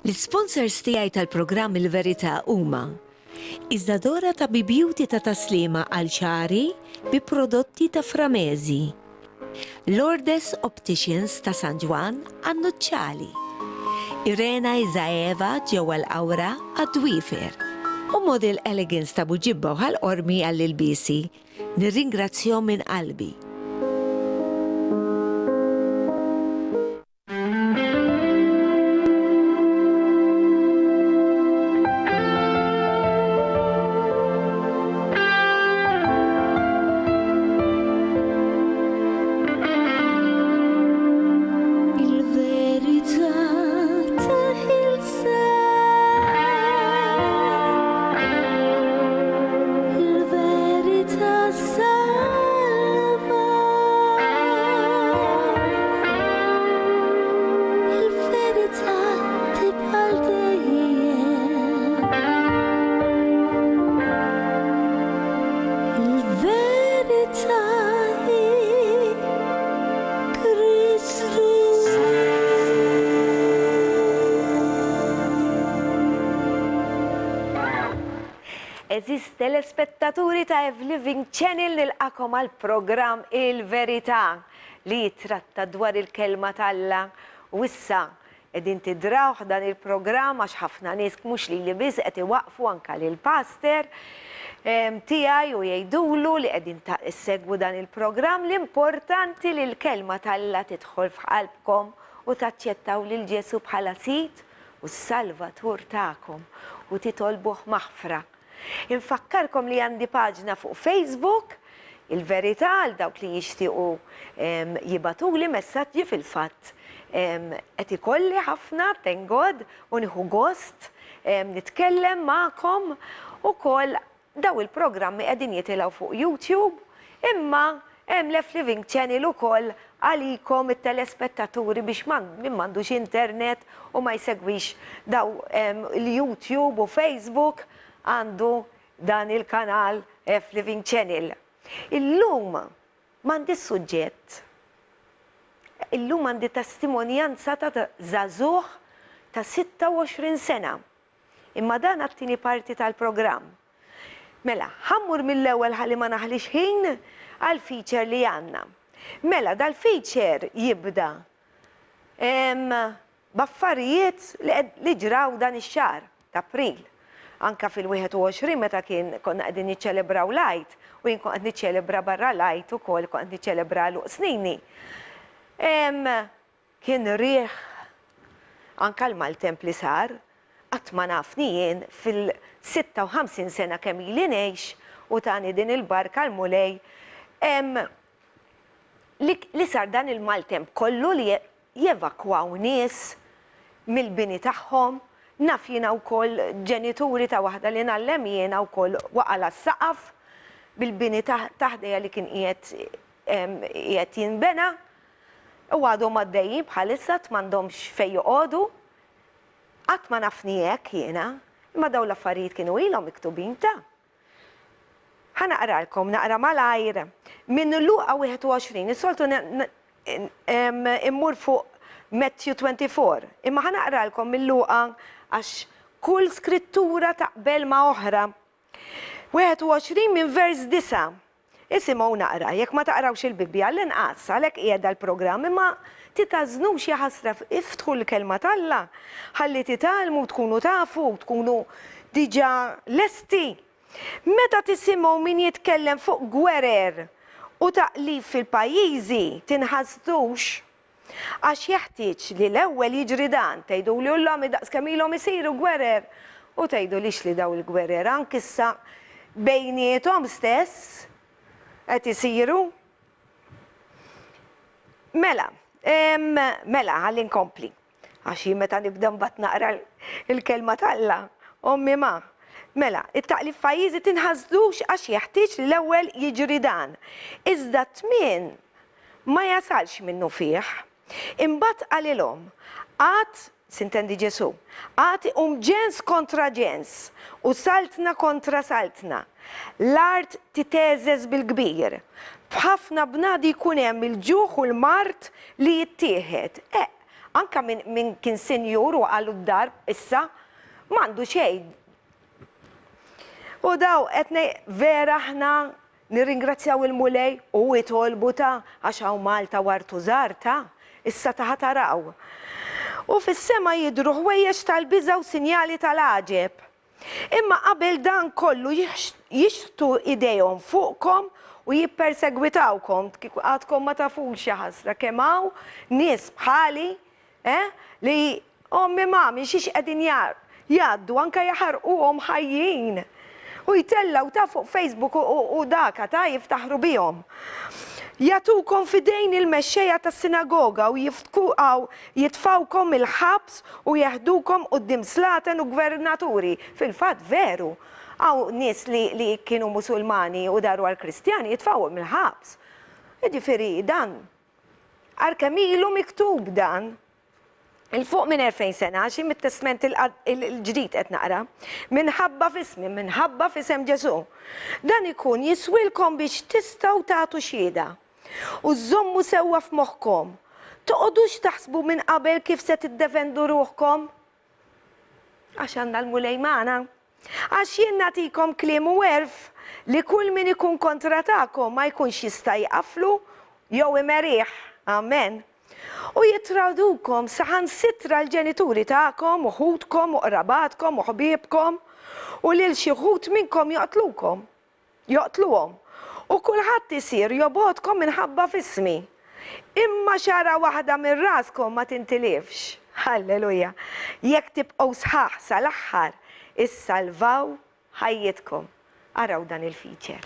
L-sponsors tiegħi tal-programm Il-Verità huma Iżadora ta' Beauty ta' taslima għal ċari bi prodotti ta' Framezi, Lourdes Opticians ta' San Ġwan għan-Nuċċali, Irena Izaeva ġewwa l-Awra għad-Dwifer u Model Elegance ta' Buġibba u ħal-Qormi għall-ilbisi. Nirringrazzjahom minn qalbi. Eżis telespettaturi ta' Living Channel nilqakom għal programm Il-Verità li jitratta dwar il-kelma tal-Alla u issa qegħdin tidrawh dan il-programm għax ħafna nies mhux li biss qed iwaqfu anke lill-pastor tiegħi u jgħidulu li qegħdin issegwu dan il-programm l-importanti li l-kelma tal-Alla tidħol f'qalbkom u taċċettaw lil Ġesu bħala Sid u s-Salvatur tagħkom u titolbuh maħfra. Infakkarkom li għandi paġna fuq Facebook, Il-Verità għal dawk li jixtiequ jibatuli messaġġi fil-fatt. Qed ikolli ħafna thank God u nieħu gost nitkellem magħkom ukoll daw il-programmi qegħdin jitilgħu fuq YouTube, imma hemm Living Channel ukoll għalikom it-telespettaturi biex min m'għandux internet u ma jsegwix daw il-YouTube u Facebook għandu dan il-kanal Living Channel. Illum m'għandi suġġett. Illum għandi testimonjanza ta' żagħżugħ ta' 26 sena. Imma dan għat-tieni parti tal-programm. Mela, ħammur mill-ewwel ħalli ma naħlix ħin għal feature li għandna. Mela, dal-feature jibda b'affarijiet li ġraw dan ix-xahar ta' April. Anka fil-21 meta konna qegħdin niċċelebraw l-Għid u jien kont qed niċċelebra barra l-Għid ukoll kont qed niċċelebra luq snini. Kien rieħ anka l-maltemp li sar qatt ma nafni jien fil-56 sena kemm ili ngħix u tani din il-barka l-mulej li sar dan il-maltemp kollu li jevakwaw nies mill-bini tagħhom. Naf jiena wkoll ġenituri ta' waħda li nallem jiena wkoll waqala s-saqaf bil-bini taħdejja li kien qiegħed jinbena u għadhom għaddejjin bħalissa m'għandhomx fejn joqogħdu. Qatt ma nafni hekk jiena, imma dawn l-affarijiet kienu ilhom miktubin ta'. Ħanaqralkom naqra malajr minn Luqa 21, is-soltu immur fuq Matthew 24, imma ħanaqralkom minn Luqa għax kull skrittura taqbel ma' oħra. 21 minn vers 9. Isimgħu naqra, jekk ma taqrawx il-Bibbja l-inqas għalhekk qiegħda l-programm imma titażnux xi ħasra iftħu l-kelma tal-Alla ħalli titgħallmu tkunu tafu tkunu diġà lesti. Meta tisimgħu min jitkellem fuq gwerer u taqlib fil-pajjiżi tinħasdux għax jeħtieġ li l-ewwel jiġri dan tgħidu li l-hom daqs kemm ilhom isiru gwerer u tgħidu lix li daw il-gwerer anke issa bejniethom stess qed isiru. Mela ħalli nkompli għax jien meta nibda mbagħad naqra il-kelma tal-Alla ommi ma. Mela, it-taqlib f'pajjiżi tinħasdux għax jeħtieġ li l-ewwel jiġri dan. Iżda tmien ma jasalx minnu fih. Imbagħad qalilhom għad sintendi Ġesu, għad ġens kontra ġens u saltna kontra saltna. L-art titeżeż bil-kbir. B'ħafna bnadi jkun hemm il-ġuħ u l-mart li jittieħed. anka minn kien senjur u għallu d-dar, issa, mandu xej. U daw, etnej vera ħna nirringrazzjaw il-mulej u jitolbu ta' għaxaw Malta wartu zarta, issa ta' taraw. U fis-sema jidru ħwejjex tal-biża u sinjali tal-għaġeb. Imma qabel dan kollu jixtu idejhom fuqkom u jippersegwitawkom, għadkom ma tafux xi ħasra kemm hawn nies bħali li ommi mami xiex qegħdin jgħaddu anke jaħarquhom ħajjin u jtellaw ta' fuq Facebook u daka ta' jiftaħru bihom. Jatukom fidejn il-mexxejja tas-sinagoga u jitfawkom il-ħabs u jeħdukom quddiem slaten u gvernaturi. Fil-fatt veru, għaw nies li kienu musulmani u daru għal-kristjani jitfawhom il-ħabs. Ġifieri dan, għal-kemilu miktub dan, il-fuq minn 2000 sena, xi mit-testament il-ġdid qed naqra, minħabba f'ismi, minħabba f'isem Ġesu. Dan ikun jiswilkom biex tistgħu tagħtu xhieda. U żommu sewwa f'moħħkom. Toqgħodux taħsbu minn qabel kif se tiddefendu ruħkom? Għax għandna l-mulej magħna. Għax jien nagħtikom kliem u werf li kull min ikun kontra tagħkom ma jkunx jista' jqaflu jew imeriħ. Amen. U jitradukom saħansitra l-ġenituri tagħkom, uħudkom, u qrabatkom, u ħbiebkom, u lil xi wħud minnkom joqtluhom. U kulħadd isir jobodkom minħabba f'ismi. Imma xara waħda minn raskom ma tintilifx. Halleluja. Jekk tibqgħu sħaħ sal-aħħar, issalvaw ħajjitkom. Araw dan il-feature.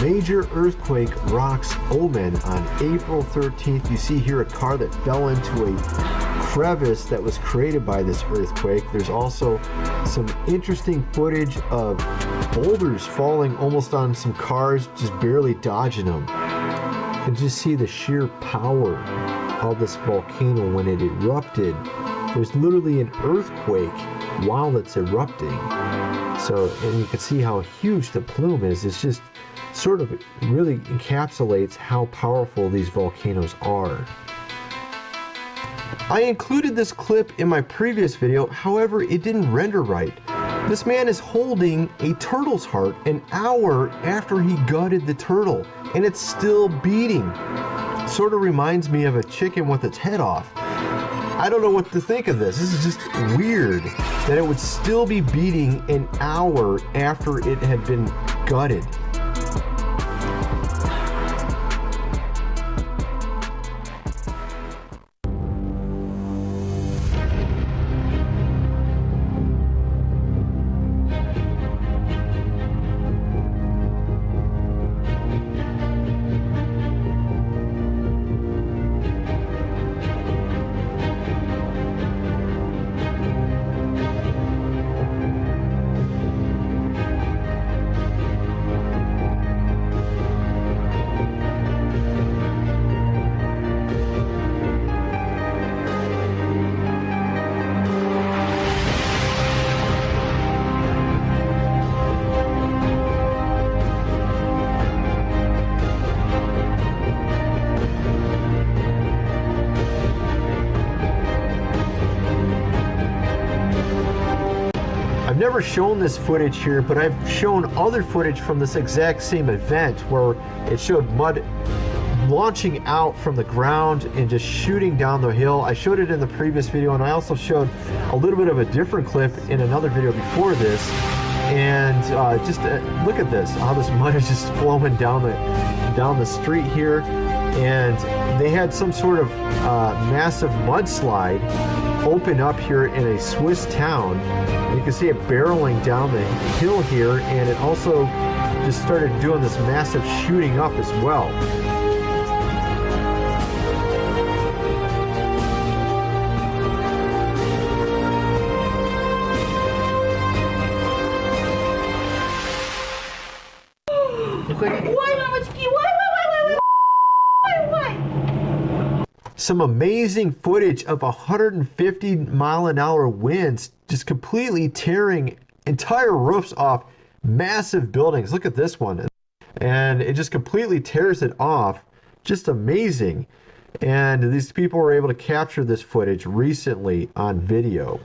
Major earthquake rocks Oman on April 13th. You see here a car that fell into a crevice that was created by this earthquake. There's also some interesting footage of boulders falling almost on some cars, just barely dodging them. You can just see the sheer power of this volcano when it erupted. There's literally an earthquake while it's erupting. So, and you can see how huge the plume is. It's just sort of really encapsulates how powerful these volcanoes are. I included this clip in my previous video, however, it didn't render right. This man is holding a turtle's heart an hour after he gutted the turtle, and it's still beating. Sort of reminds me of a chicken with its head off. I don't know what to think of this. This is just weird that it would still be beating an hour after it had been gutted. I've never shown this footage here, but I've shown other footage from this exact same event where it showed mud launching out from the ground and just shooting down the hill. I showed it in the previous video, and I also showed a little bit of a different clip in another video before this. And just look at this, how this mud is just flowing down the street here. And they had some sort of massive mudslide open up here in a Swiss town. And you can see it barreling down the hill here, and it also just started doing this massive shooting up as well. Some amazing footage of 150-mile-an-hour winds just completely tearing entire roofs off massive buildings. Look at this one. And it just completely tears it off. Just amazing. And these people were able to capture this footage recently on video.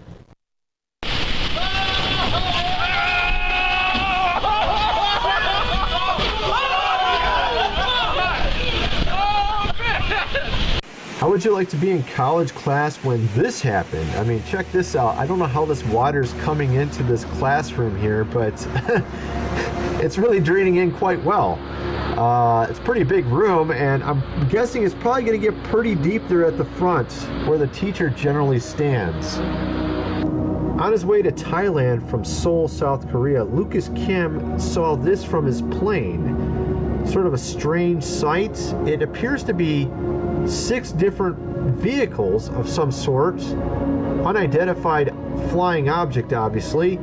How would you like to be in college class when this happened? I mean, check this out. I don't know how this water's coming into this classroom here, but it's really draining in quite well. It's a pretty big room, and I'm guessing it's probably going to get pretty deep there at the front where the teacher generally stands. On his way to Thailand from Seoul, South Korea, Lucas Kim saw this from his plane. Sort of a strange sight. It appears to be 6 different vehicles of some sort, unidentified flying object obviously,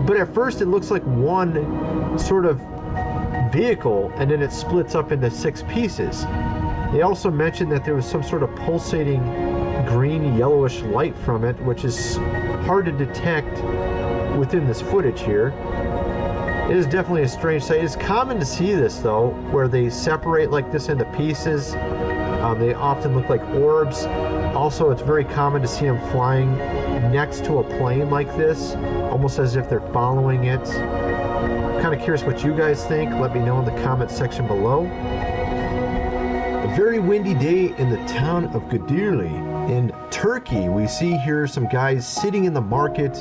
but at first it looks like one sort of vehicle, and then it splits up into 6 pieces. They also mentioned that there was some sort of pulsating green yellowish light from it, which is hard to detect within this footage here. It is definitely a strange sight. It's common to see this though, where they separate like this into pieces. They often look like orbs. Also, it's very common to see them flying next to a plane like this, almost as if they're following it. I'm kind of curious what you guys think. Let me know in the comment section below. A very windy day in the town of Kadirli in Turkey. We see here some guys sitting in the market,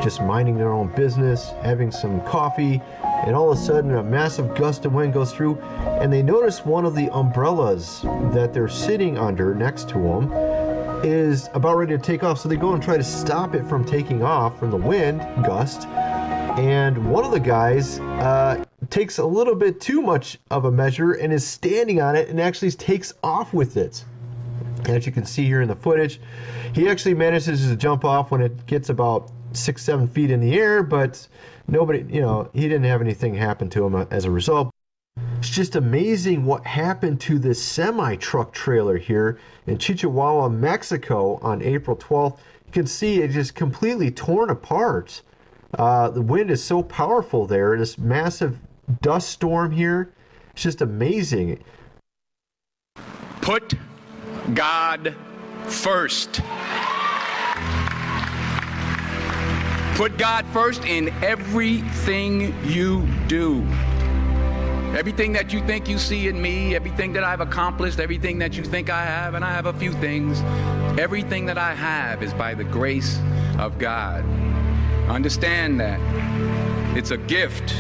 just minding their own business, having some coffee, and all of a sudden a massive gust of wind goes through, and they notice one of the umbrellas that they're sitting under next to them is about ready to take off. So they go and try to stop it from taking off from the wind gust, and one of the guys takes a little bit too much of a measure and is standing on it and actually takes off with it. As you can see here in the footage, he actually manages to jump off when it gets about 6-7 feet in the air, but nobody, he didn't have anything happen to him as a result. It's just amazing what happened to this semi-truck trailer here in Chihuahua, Mexico on April 12th. You can see it just completely torn apart. The wind is so powerful there, this massive dust storm here. It's just amazing. Put God first. Put God first in everything you do. Everything that you think you see in me, everything that I've accomplished, everything that you think I have, and I have a few things, everything that I have is by the grace of God. Understand that. It's a gift.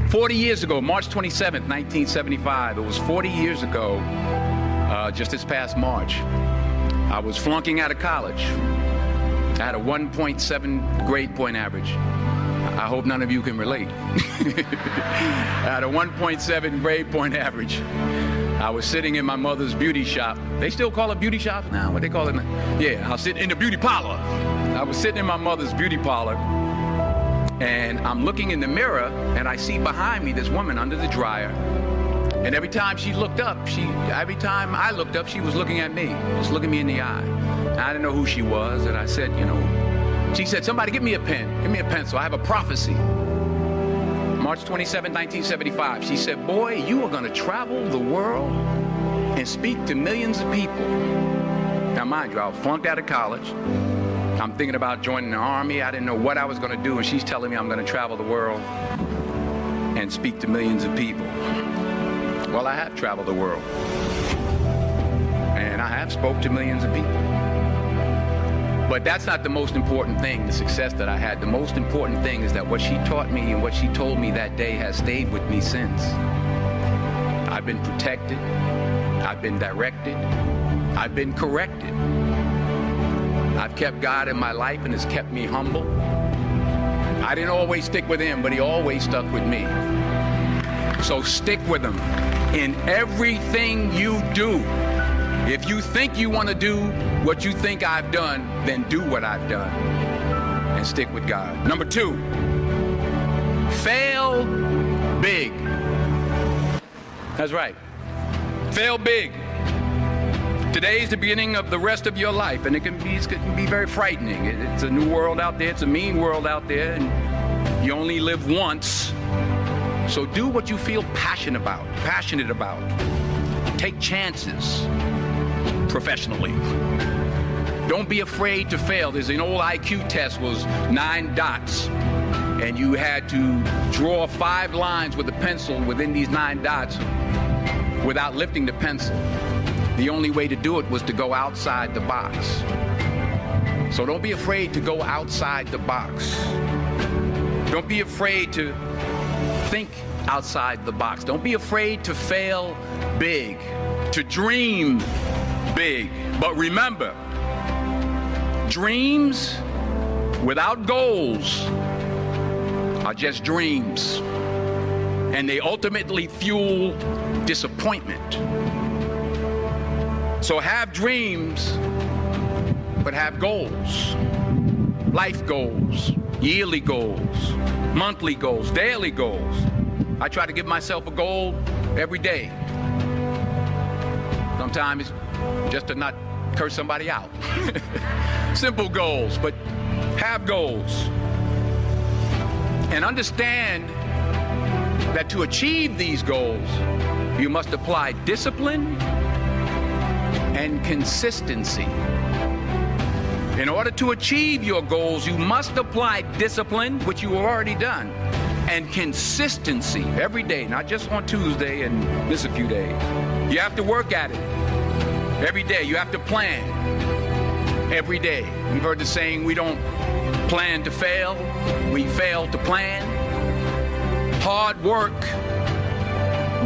40 years ago, March 27th, 1975, it was 40 years ago, just this past March, I was flunking out of college. I had a 1.7 grade point average. I hope none of you can relate. I had a 1.7 grade point average. I was sitting in my mother's beauty shop. They still call it beauty shops now? What they call it now? Yeah, I was sitting in the beauty parlor. I was sitting in my mother's beauty parlor, and I'm looking in the mirror, and I see behind me this woman under the dryer. And every time she looked up, every time I looked up, she was looking at me, just looking me in the eye. And I didn't know who she was, and I said, she said, somebody give me a pen, give me a pencil, I have a prophecy. March 27, 1975, she said, boy, you are gonna travel the world and speak to millions of people. Now mind you, I was flunked out of college. I'm thinking about joining the army. I didn't know what I was gonna do, and she's telling me I'm gonna travel the world and speak to millions of people. Well, I have traveled the world. and I have spoke to millions of people. But that's not the most important thing, the success that I had. The most important thing is that what she taught me and what she told me that day has stayed with me since. I've been protected, I've been directed, I've been corrected. I've kept God in my life and it's kept me humble. I didn't always stick with him, but he always stuck with me. So stick with him in everything you do. If you think you want to do what you think I've done, then do what I've done and stick with God. Number 2, fail big. That's right. Fail big. Today is the beginning of the rest of your life, and it can be very frightening. It's a new world out there. It's a mean world out there, and you only live once. So do what you feel passionate about. Take chances professionally. Don't be afraid to fail. There's an old IQ test, was 9 dots, and you had to draw 5 lines with a pencil within these 9 dots without lifting the pencil. The only way to do it was to go outside the box. So don't be afraid to go outside the box. Don't be afraid to think outside the box. Don't be afraid to fail big, to dream big. But remember, dreams without goals are just dreams, and they ultimately fuel disappointment. So have dreams, but have goals. Life goals, yearly goals, monthly goals, daily goals. I try to give myself a goal every day. Sometimes it's just to not curse somebody out. Simple goals, but have goals. And understand that to achieve these goals, you must apply discipline and consistency. In order to achieve your goals, you must apply discipline, which you have already done, and consistency every day, not just on Tuesday and miss a few days. You have to work at it every day. You have to plan every day. You've heard the saying, we don't plan to fail, we fail to plan. Hard work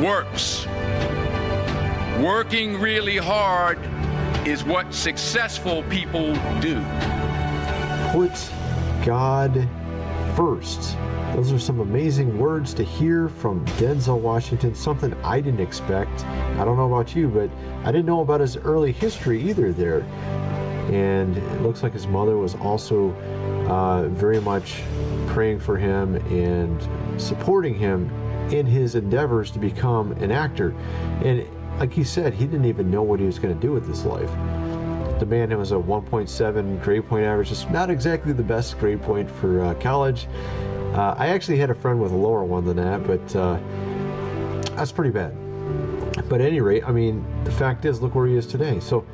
works. Working really hard is what successful people do. Put God first. Those are some amazing words to hear from Denzel Washington, something I didn't expect. I don't know about you, but I didn't know about his early history either there. And it looks like his mother was also very much praying for him and supporting him in his endeavors to become an actor. And like he said, he didn't even know what he was going to do with his life. The man was a 1.7 grade point average. It's not exactly the best grade point for college. I actually had a friend with a lower one than that, but that's pretty bad. But at any rate, I mean, the fact is, look where he is today. So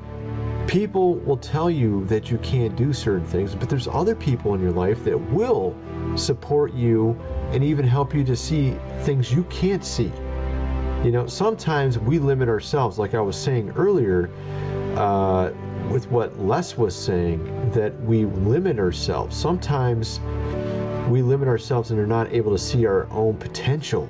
people will tell you that you can't do certain things, but there's other people in your life that will support you and even help you to see things you can't see. You know, sometimes we limit ourselves, like I was saying earlier, with what Les was saying, that we limit ourselves. Sometimes we limit ourselves and are not able to see our own potential.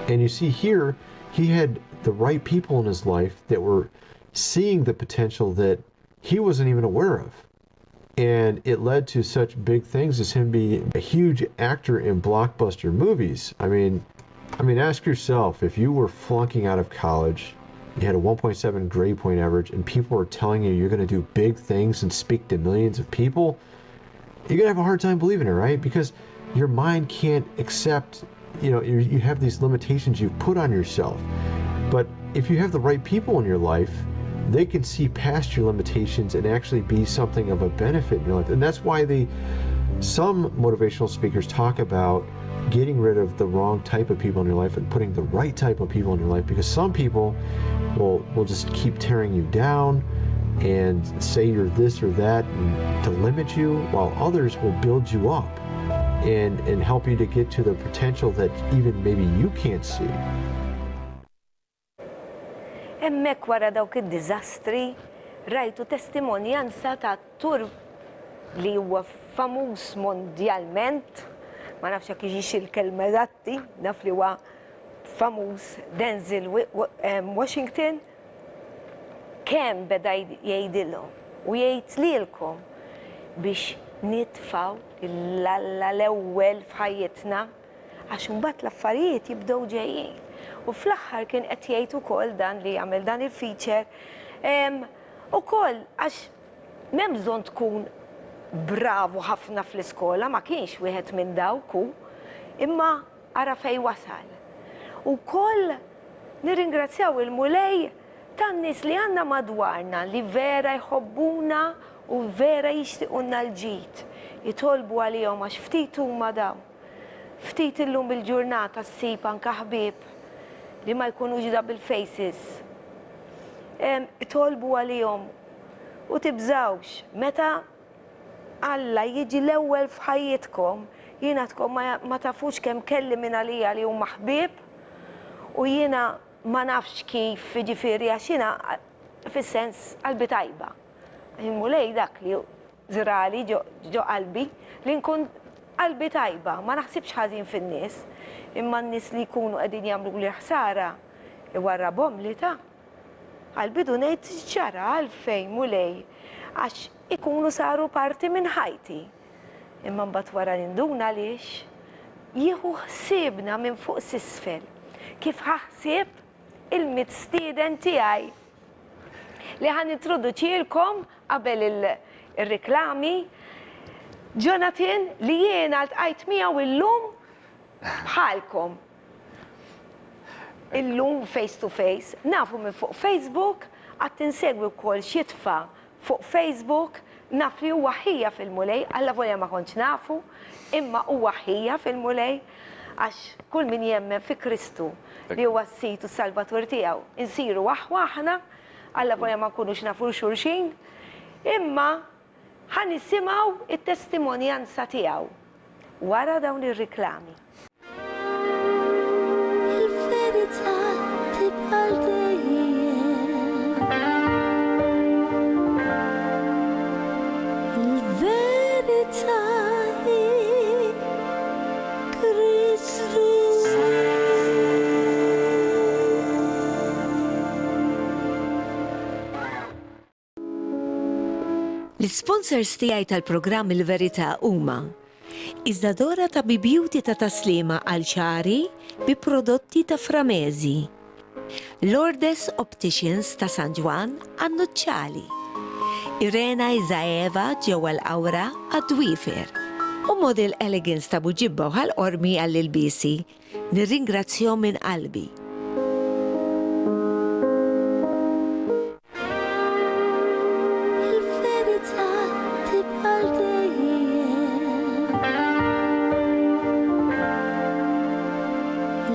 And you see here, he had the right people in his life that were seeing the potential that he wasn't even aware of. And it led to such big things as him being a huge actor in blockbuster movies. I mean, ask yourself, if you were flunking out of college, you had a 1.7 grade point average, and people were telling you you're going to do big things and speak to millions of people, you're going to have a hard time believing it, right? Because your mind can't accept, you have these limitations you've put on yourself. But if you have the right people in your life, they can see past your limitations and actually be something of a benefit in your life. And that's why some motivational speakers talk about getting rid of the wrong type of people in your life and putting the right type of people in your life, because some people will just keep tearing you down and say you're this or that and to limit you, while others will build you up and help you to get to the potential that even maybe you can't see. Hemmhekk wara dawk id-diżastri rajtu testimonjanza ta' tur li huwa famuż mondjalment, ma nafx jekk jiġix il-kelma eżatti, naf li huwa famuż Denzel Washington, kemm beda jgħidilhom u jgħid lilkom biex nitfaw l-Alla l-ewwel f'ħajjitna għax imbagħad l-affarijiet jibdew ġejjin. U fl-aħħar kien qed jgħid ukoll dan li jagħmel dan il-feature ukoll għax m'hemm bżonn tkun bravu ħafna fl-iskola, ma kienx wieħed minn dawk hu, imma ara fejn wasal. Ukoll nirringrazzjaw il-mulej tan-nies li għandna madwarna li vera jħobbuna u vera jixtiequlna l-ġid. Jitolbu għalihom għax ftit huma dawn. Ftit illum il-ġurnata ssib anke ħbieb li ma jkunux double faces. Jitolbu għalihom u tibżawx meta Alla jiġi l-ewwel f'ħajjitkom, jiena tkom ma tafux kemm kelli minn għalija li huma ħbieb u jiena ma nafx kif jiġifieri għax jiena fis-sens qalbi tajba. Mulej dak li żrali ġo qalbi li nkun qalbi tajba, ma naħsibx ħażin fin-nies, imma n-nies li jkunu qegħdin jagħmlu li ħsara iwarrabhom li ta' għal-bidu ngħid ġara għalfejn mulej għax ikunu saru parti minn ħajti. Imma mbagħad wara ninduna għaliex jieħu ħsiebna minn fuq s'isfel. Kif ħaħsieb il-mitstieden tiegħi li ħan introduċilkom qabel il-reklami Jonathan li jiena ltqajt miegħu illum bħalkom. Illum face to face, nafu minn fuq Facebook, għat insegwi wkoll xitfa fuq Facebook, naf li huwa ħija fil-mulej, alla volja ma kontx nafu, imma huwa ħija fil-mulej, għax kull min jemmen fi Kristu li huwa s-sit u s-salvatur tiegħu. Insiru waħna, alla volja ma nkunux nafu xulxin, imma ħan nisimgħu it-testimonjanza tiegħu wara dawn ir-riklami. Il-verità tibqa' dejjem. Il-verità hi Kristu. L-sponsors tiegħi tal-programm Il-Verità huma Iżdadora ta' Beauty ta' taslima għal ċari bi prodotti ta' Framezi, Lourdes Opticians ta' San Ġwan għan-Nuċċali, Irena Izaeva ġewwa l-Awra għad-Dwifer u Model Elegance ta' Buġibba u ħal-Qormi għall-ilbisi. Nirringrazzjahom minn qalbi. Il-verità tibqa' dejjem.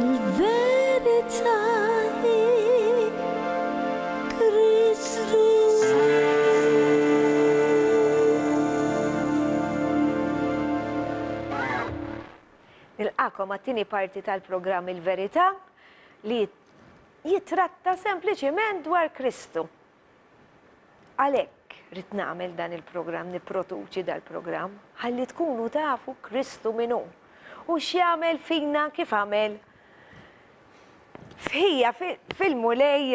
Il-verità hi Kristu. Nilqakom għat-tieni parti tal-programm Il-Verità li jitratta sempliċement dwar Kristu. Għalhekk rid nagħmel dan il-programm, nipproduċi dal-programm, ħalli tkunu tafu Kristu minnu u x'jagħmel fina kif għamel f'ħija fil-mulej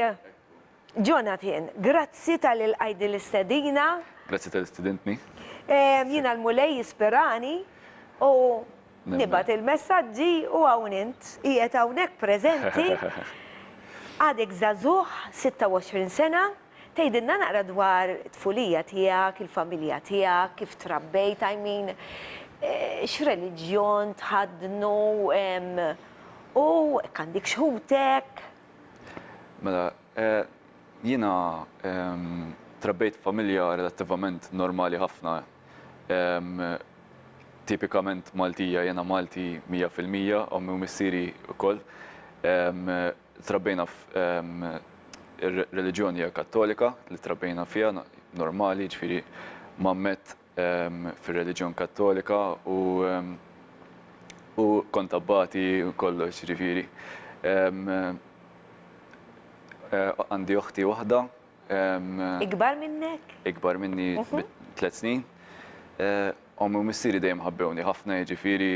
Jonathan. Grazzi tal-ilqajdi l-istedina. Grazzi tal-istudentni. Jiena l-mulej jisperani u nibat il-messagġi u għawnint, jiet għawnek prezenti, għadek zazuħ 26 sena, tejdinna naqra dwar tfulija tijak, il-familja tijak, kif trabbejt, x-religjon tħadnu, u kandik xħutek. Mela, jina trabbejt familja relattivament normali ħafna. Tipikament Maltija, jena Malti 100%, u missieri wkoll. Trabbejna f'religjonja kattolika li trabbejna fiha normali, ġifieri mammet fir-reliġjon kattolika u kont abbati u kollox ġifieri. Għandi uħti waħda, Ikbar minnek? ikbar minni 3 snin. Ommi u missieri dejjem ħabbewni ħafna, jiġifieri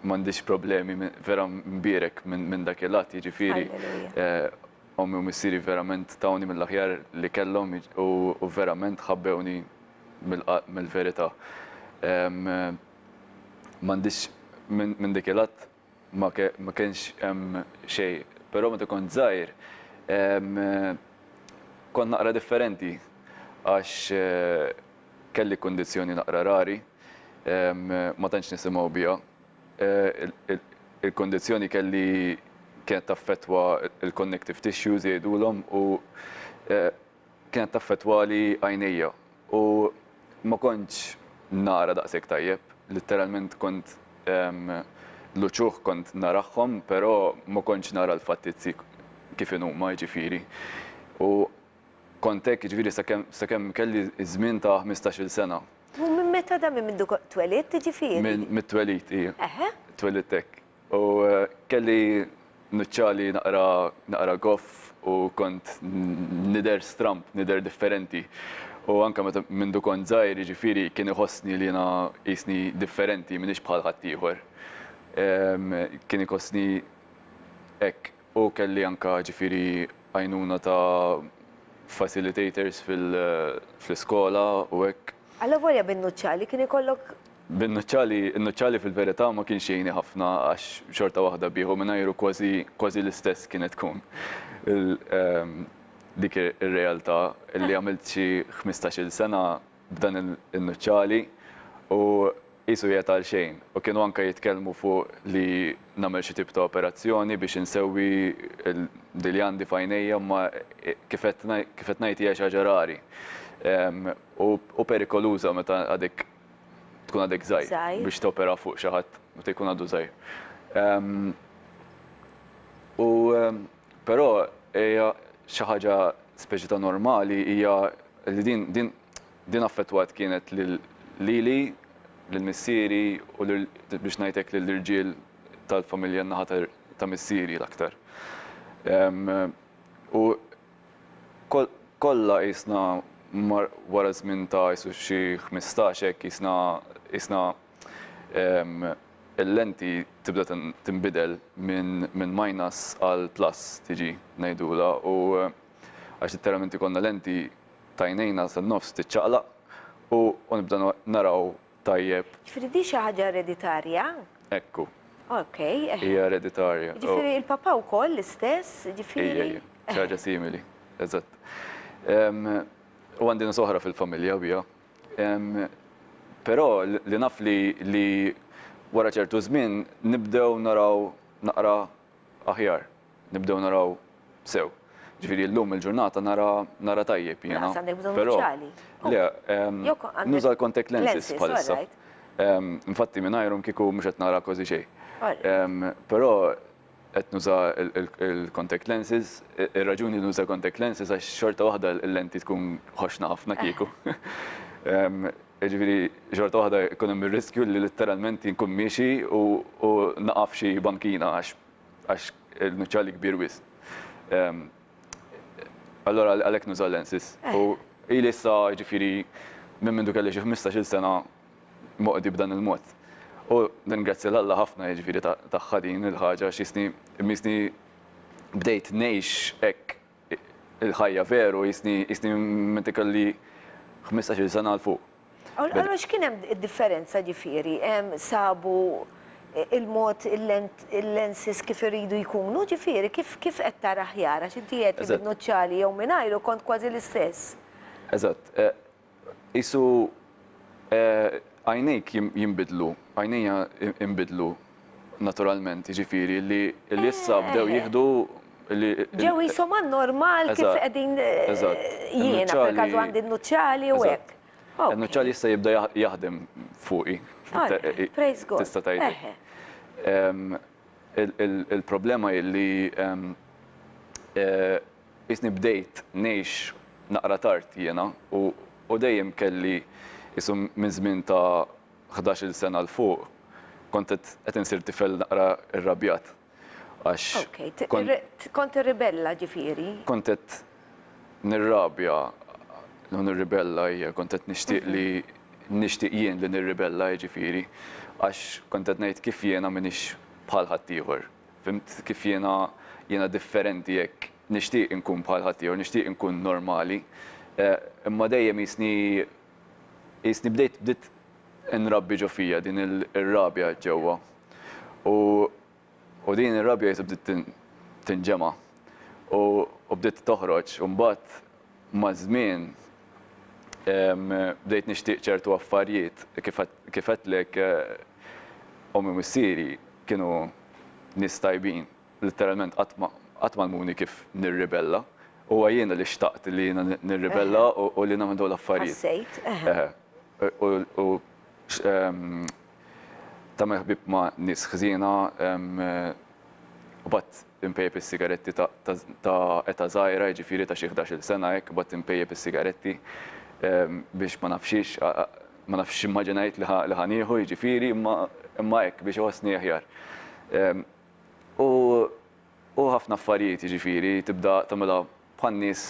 m'għandix problemi vera mbierek minn dak il-lat, jiġifieri ommi u missieri verament tawni mill-aħjar li kellhom u verament ħabbewni mill-verità. M'għandix minn dik il-lat ma kienx hemm xejn, però meta kont żgħir kont naqra differenti għax kelli kondizzjoni naqra rari, ma tantx nisimgħu biha. Il-kondizzjoni kelli kienet taffettwa il-connective tissues jgħidulhom u kienet taffettwa li għajnejja u ma kontx nara daqshekk tajjeb, letteralment kont l-uċuħ kont naraħħom, però ma kontx nara l-fattizzi kif huma jiġifieri. U kont hekk jiġifieri sakemm kelli żmien ta' 15-il sena. U minn meta da minn mindu twelid jiġifieri? Mit-twelid hija. Eħe. Twelid hekk. U kelli nuċċali naqra goff u kont nider stramp, nider differenti. U anke meta mindu kont żgħir jiġifieri kien iħossni li jiena qisni differenti m'iniex bħal ħadd ieħor. Kien iħossni hekk u kelli anke jiġifieri għajnuna ta' facilitators fl-iskola u hekk. Alla volja bin-nuċċali kien ikollok. Bin-nuċċali fil-verità ma kienx jgħinni ħafna għax xorta waħda bieħu mingħajru kważi l-istess kienet tkun. Dik ir-realtà li għamilt xi 15-il sena b'dan il-nuċċali u qisu qiegħed għal xejn. U kienu anke jitkellmu fuq li nagħmel xi tip ta' operazzjoni biex insewwi li għandi f'għajnejja ma kif qed ngħid hija xi ħaġa rari. U perikoluża meta għadek tkun għadek żgħir biex topera fuq xi ħadd meta jkun għadu żgħir. Però hija xi ħaġa speċi ta' normali hija li din affettwat kienet lili, lill-missieri u biex ngħidlek lill-irġiel tal-familja naħa ta' missieri l-aktar. U kollha qisna wara żmien ta' xi 15 hekk qisna il-lenti tibda tinbidel minn minus għal plus tiġi ngħidula u għax letteralment ikollna lenti ta' għajnejna tan-nofs tiċċaqlaq u nibda naraw tajjeb. Ġifieri di xi ħaġa ereditarja? Ekku. Okej. Hija ereditarja. Ġifieri il-papa wkoll l-istess, ġifieri. Xi ħaġa simili, eżatt. U għandi nies oħra fil-familja biha. Però li naf li wara ċertu żmien nibdew naraw naqra aħjar, nibdew naraw sew. Ġifieri llum il-ġurnata nara tajjeb jiena. Għandek bżonn nuċċali. Le, nuża l-contact lenses bħalissa. Infatti mingħajrhom kieku mhux qed nara kważi xejn. Però qed nuża il-contact lenses, ir-raġuni li nuża contact lenses għax xorta waħda l-lenti tkun ħoxna ħafna kieku. Ġifieri xorta waħda jkun hemm ir-riskju li letteralment inkun miexi u naqaf xi bankina għax il-nuċċali kbir wisq. Allora għalhekk nuża lenses. U ili issa ġifieri minn mindu kelli xi 15-il sena moqdi b'dan il-mod. U ningrazzja l-Alla ħafna ġifieri tagħha din il-ħaġa x'isni bdejt ngħix hekk il-ħajja veru jisni meta kelli 15-il sena l fuq. Allora x'kien hemm id-differenza ġifieri? Sabu il-mod il-lenses kif iridu jkunu ġifieri kif qed tara aħjar għax inti qed bin-nuċċali jew mingħajru kont kważi l-istess. Eżatt. Isu għajnejk jinbidlu, għajnejja jinbidlu naturalment ġifieri li issa bdew jieħdu ġew jisom normal kif qegħdin jiena perkażu għandi n-nuċċali u hekk. Il-nuċċali issa jibda jaħdem fuqi. Praise God. Tista' tgħidli. Il-problema li isni bdejt ngħix naqra tard jiena u dejjem kelli isum minn żmien ta' 11-il sena l fuq kont qed insir tifel naqra irrabjat. Għax Ok, kont ribella ġifiri. kontet nirrabja, nirribella hija, kontet nixtieq li nixtieq jien li nirribella ġifiri, għax kontet ngħid kif jiena minix bħal ħaddieħor. Fimt kif jiena differenti jekk nixtieq inkun bħal ħaddieħor, nixtieq inkun normali. Imma dejjem jisni bdejt nrabbi ġo fija din il-rabja ġewwa. U din ir-rabja jisa bdiet tinġema' u bdiet toħroġ u mbagħad ma' żmien bdejt nixtieq ċertu affarijiet kif għedlek ommi missieri kienu nies tajbin, letteralment qatt ma lmuni kif nirribella. U jiena li xtaqt li jiena nirribella u li nagħmel dawn l-affarijiet. Ħassejt. U ta' meħbib ma' nis ħżina u bat impejjeb is-sigaretti ta' eta żgħira, jiġifieri ta' xi 11-il sena hekk, bat impejjeb is-sigaretti biex ma nafx immaġinajt li ħanieħu jiġifieri imma hekk biex iħossni aħjar. U ħafna affarijiet jiġifieri tibda tagħmilha bħal nies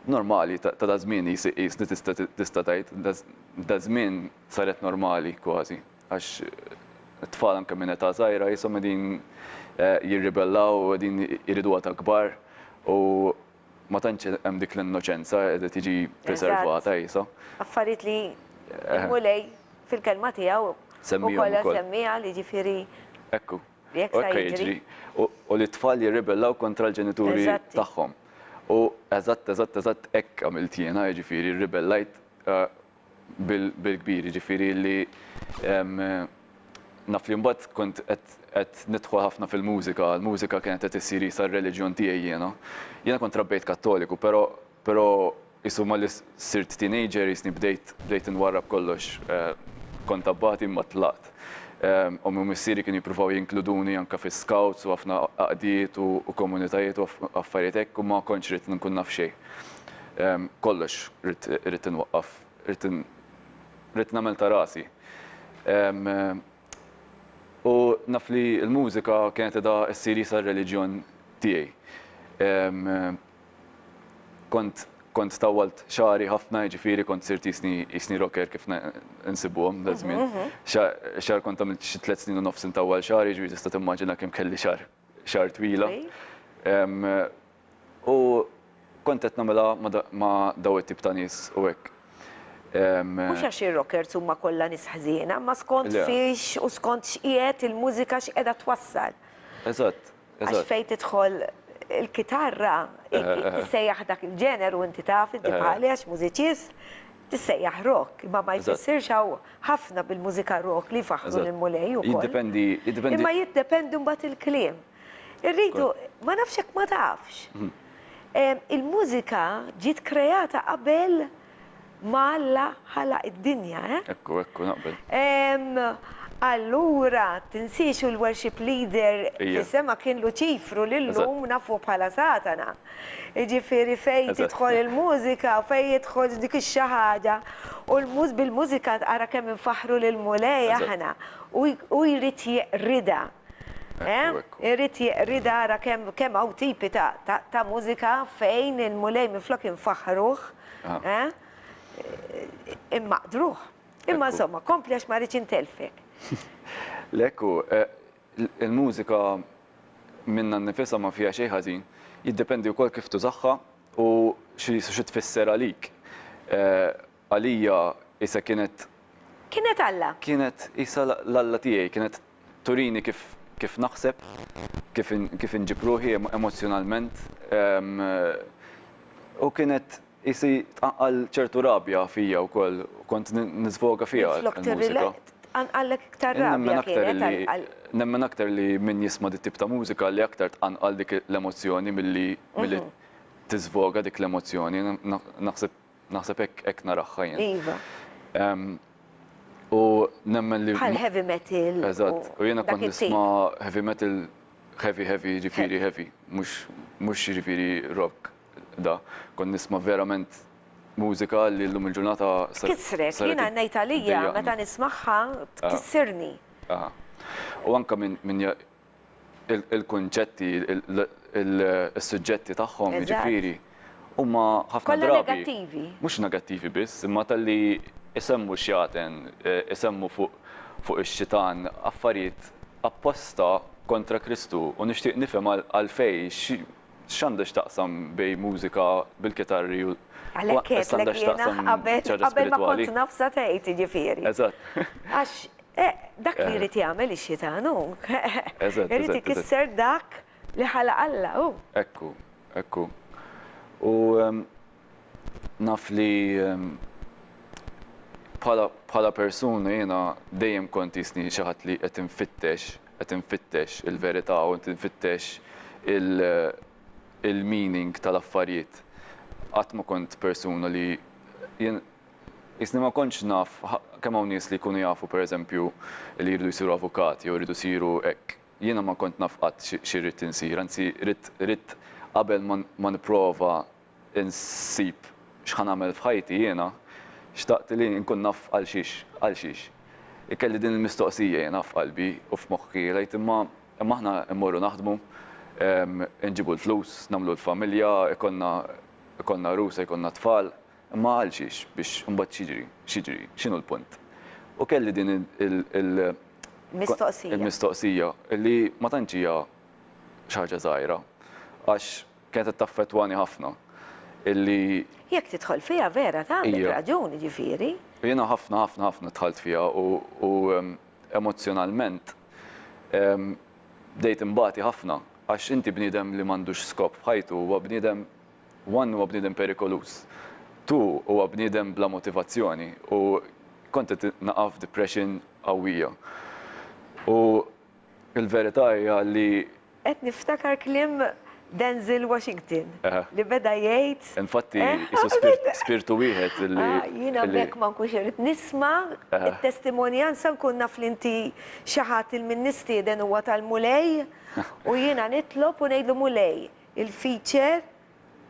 normali ta' żmien jisni tista' tgħid da żmien saret normali kważi għax it-tfal anke minn età żgħira jisom qegħdin jirribellaw u qegħdin iriduha ta' kbar u ma tantx hemm dik l-innoċenza qiegħda tiġi preservata jisa. Affarijiet li mulej fil-kelma tiegħu ukoll semmiha li ġifieri. Ekku. Jekk sa jiġri. U li t-tfal jirribellaw kontra l-ġenituri tagħhom. U eżatt hekk għamilt jiena, jiġifieri rribellajt bil-kbir, jiġifieri li naf li mbagħad kont qed nidħol ħafna fil-mużika, l-mużika kienet qed issir isa r-reliġjon tiegħi jiena. Jiena kont rabbejt Kattoliku, però isu malli sirt teenager jisni bdejt inwarrab kollox. Kont abbati imma tlaqt. Ommi missieri kienu jippruvaw jinkluduni anke fi scouts u ħafna qaqdiet u komunitajiet u affarijiet hekk u ma kontx rid nkun naf xejn. Kollox rid inwaqqaf, rid nagħmel ta' rasi. U naf li l-mużika kienet qiegħda ssir isa r-reliġjon tiegħi. Kont tawwalt xari ħafna, jiġifieri kont sirt jisni rocker kif insibuhom da żmien. Xar kont għamilt xi 3 snin u nofs intawwal xari, jiġifieri tista' timmaġina kemm kelli xar twila. U kont qed nagħmilha ma' daw it-tip ta' nies u hekk. Mhux għax ir-rockers huma kollha nies ħżiena, ma skont fiex u skont x'qiegħed il-mużika x'qiegħda twassal. Eżatt. Għax fejn tidħol il-kitarra tissejjaħ dak il-ġeneru inti taf inti bħali għax mużiċist tissejjaħ rock, imma ma jfissirx hawn ħafna bil-mużika rock li faħru lil-mulej ukoll. Jiddependi. Imma jiddependi mbagħad il-kliem. Irridu ma nafx hekk ma tafx. Il-mużika ġiet krejata qabel ma Alla ħalaq id-dinja, Ekku naqbel. Allura, tinsiex il-worship leader fis-sema kien Luċifru lillum nafu bħala Satana. Jiġifieri fejn tidħol il-mużika, fejn jidħol dik ix-xi ħaġa u bil-mużika ara kemm infaħru lil-mulej aħna u jrid jeqrida. Irrid jeqrida ara kemm hawn tipi ta' mużika fejn il-mulej minflok infaħruh, immaqdruh. Imma insomma, kompli għax ma rridx intelfek. Lekku, il-mużika minna nnifisha ma fiha xejn ħażin, jiddependi wkoll kif tużaħħa u xi tfisser għalik. Għalija issa kienet Alla. Kienet issa l-Alla tiegħi, kienet turini kif naħseb, kif inġib ruħi emozjonalment u kienet isi tqaqqal ċertu rabja fija wkoll, kont niżvoga fiha l-mużika. Anqallek iktar rabja kienet. Nemmen aktar li min jisma' dik tip ta' mużika li aktar tqanqal dik l-emozzjoni milli tiżvoga dik l-emozzjoni. Naħseb hekk naraħħa jien. Iva. U nemmen li. Bħal heavy metal. Eżatt. U jiena kont nisma' heavy metal heavy, ġifieri heavy, mhux ġifieri rock da. Kont nisma' verament mużika li l-lum il-ġurnata Kisrek, jiena ngħid għalija meta nismagħha tkissirni. U anke minn il-kunċetti, il-suġġetti tagħhom Eżatt. jiġifieri huma ħafna Kollha drabi. negattivi. Mhux negattivi biss, imma tal-li isemmu xjaten, isemmu fuq ix-xitan affarijiet apposta kontra Kristu u nixtieq nifhem għalfej x'għandha x'taqsam bej mużika bil-kitarri u Għalhekk issa għandha qed jiena x'taqsam qabel ċaġa ma spiritwali. kont nafsa tgħid jiġifieri. Eżatt. Għax dak li jrid jagħmel ix-xitanu. Eżatt, Irid eżatt, ikisser dak li ħalaq Alla hu. Ekku. U naf li bħala persuna jiena dejjem kont jisni xi ħadd li qed infittex il-verità u qed infittex il-meaning tal-affarijiet. Qatt ma kont persuna li jien isni ma kontx naf kemm hawn nies li jkunu jafu pereżempju li jridu jsiru avukati jew jridu jsiru hekk. Jiena ma kont naf qatt xi rrid insir, anzi rrid qabel ma nipprova insib x'ħan nagħmel f'ħajti jiena xtaqt li nkun naf għal xiex. Ikelli din il-mistoqsija jiena f'qalbi u f'moħħi lejt imma aħna mmorru naħdmu, nġibu l-flus, nagħmlu l-familja, ikonna rusa, ikonna tfal, imma għal xiex biex imbagħad xiġri, x'inhu l-punt. U kelli din il-mistoqsija li ma tantx hija xi ħaġa żgħira għax kienet taffettwani ħafna illi Jekk tidħol fiha vera tagħmel raġuni ġifieri. jiena ħafna tħalt fiha u emozjonalment bdejt imbagħti ħafna għax inti bniedem li m'għandux skop f'ħajtu huwa bniedem perikolus. Tu huwa bniedem bla motivazzjoni u kont qed naqaf depression qawwija. U l-verità hija li Qed niftakar kliem Denzel Washington li beda jgħid. Infatti jisu spiritu wieħed li. Jiena bekk ma nkunx irid nisma' it-testimonjanza nkun naf li inti xi ħadd il-min nistieden huwa tal-mulej u jiena nitlob u ngħidlu mulej il-feature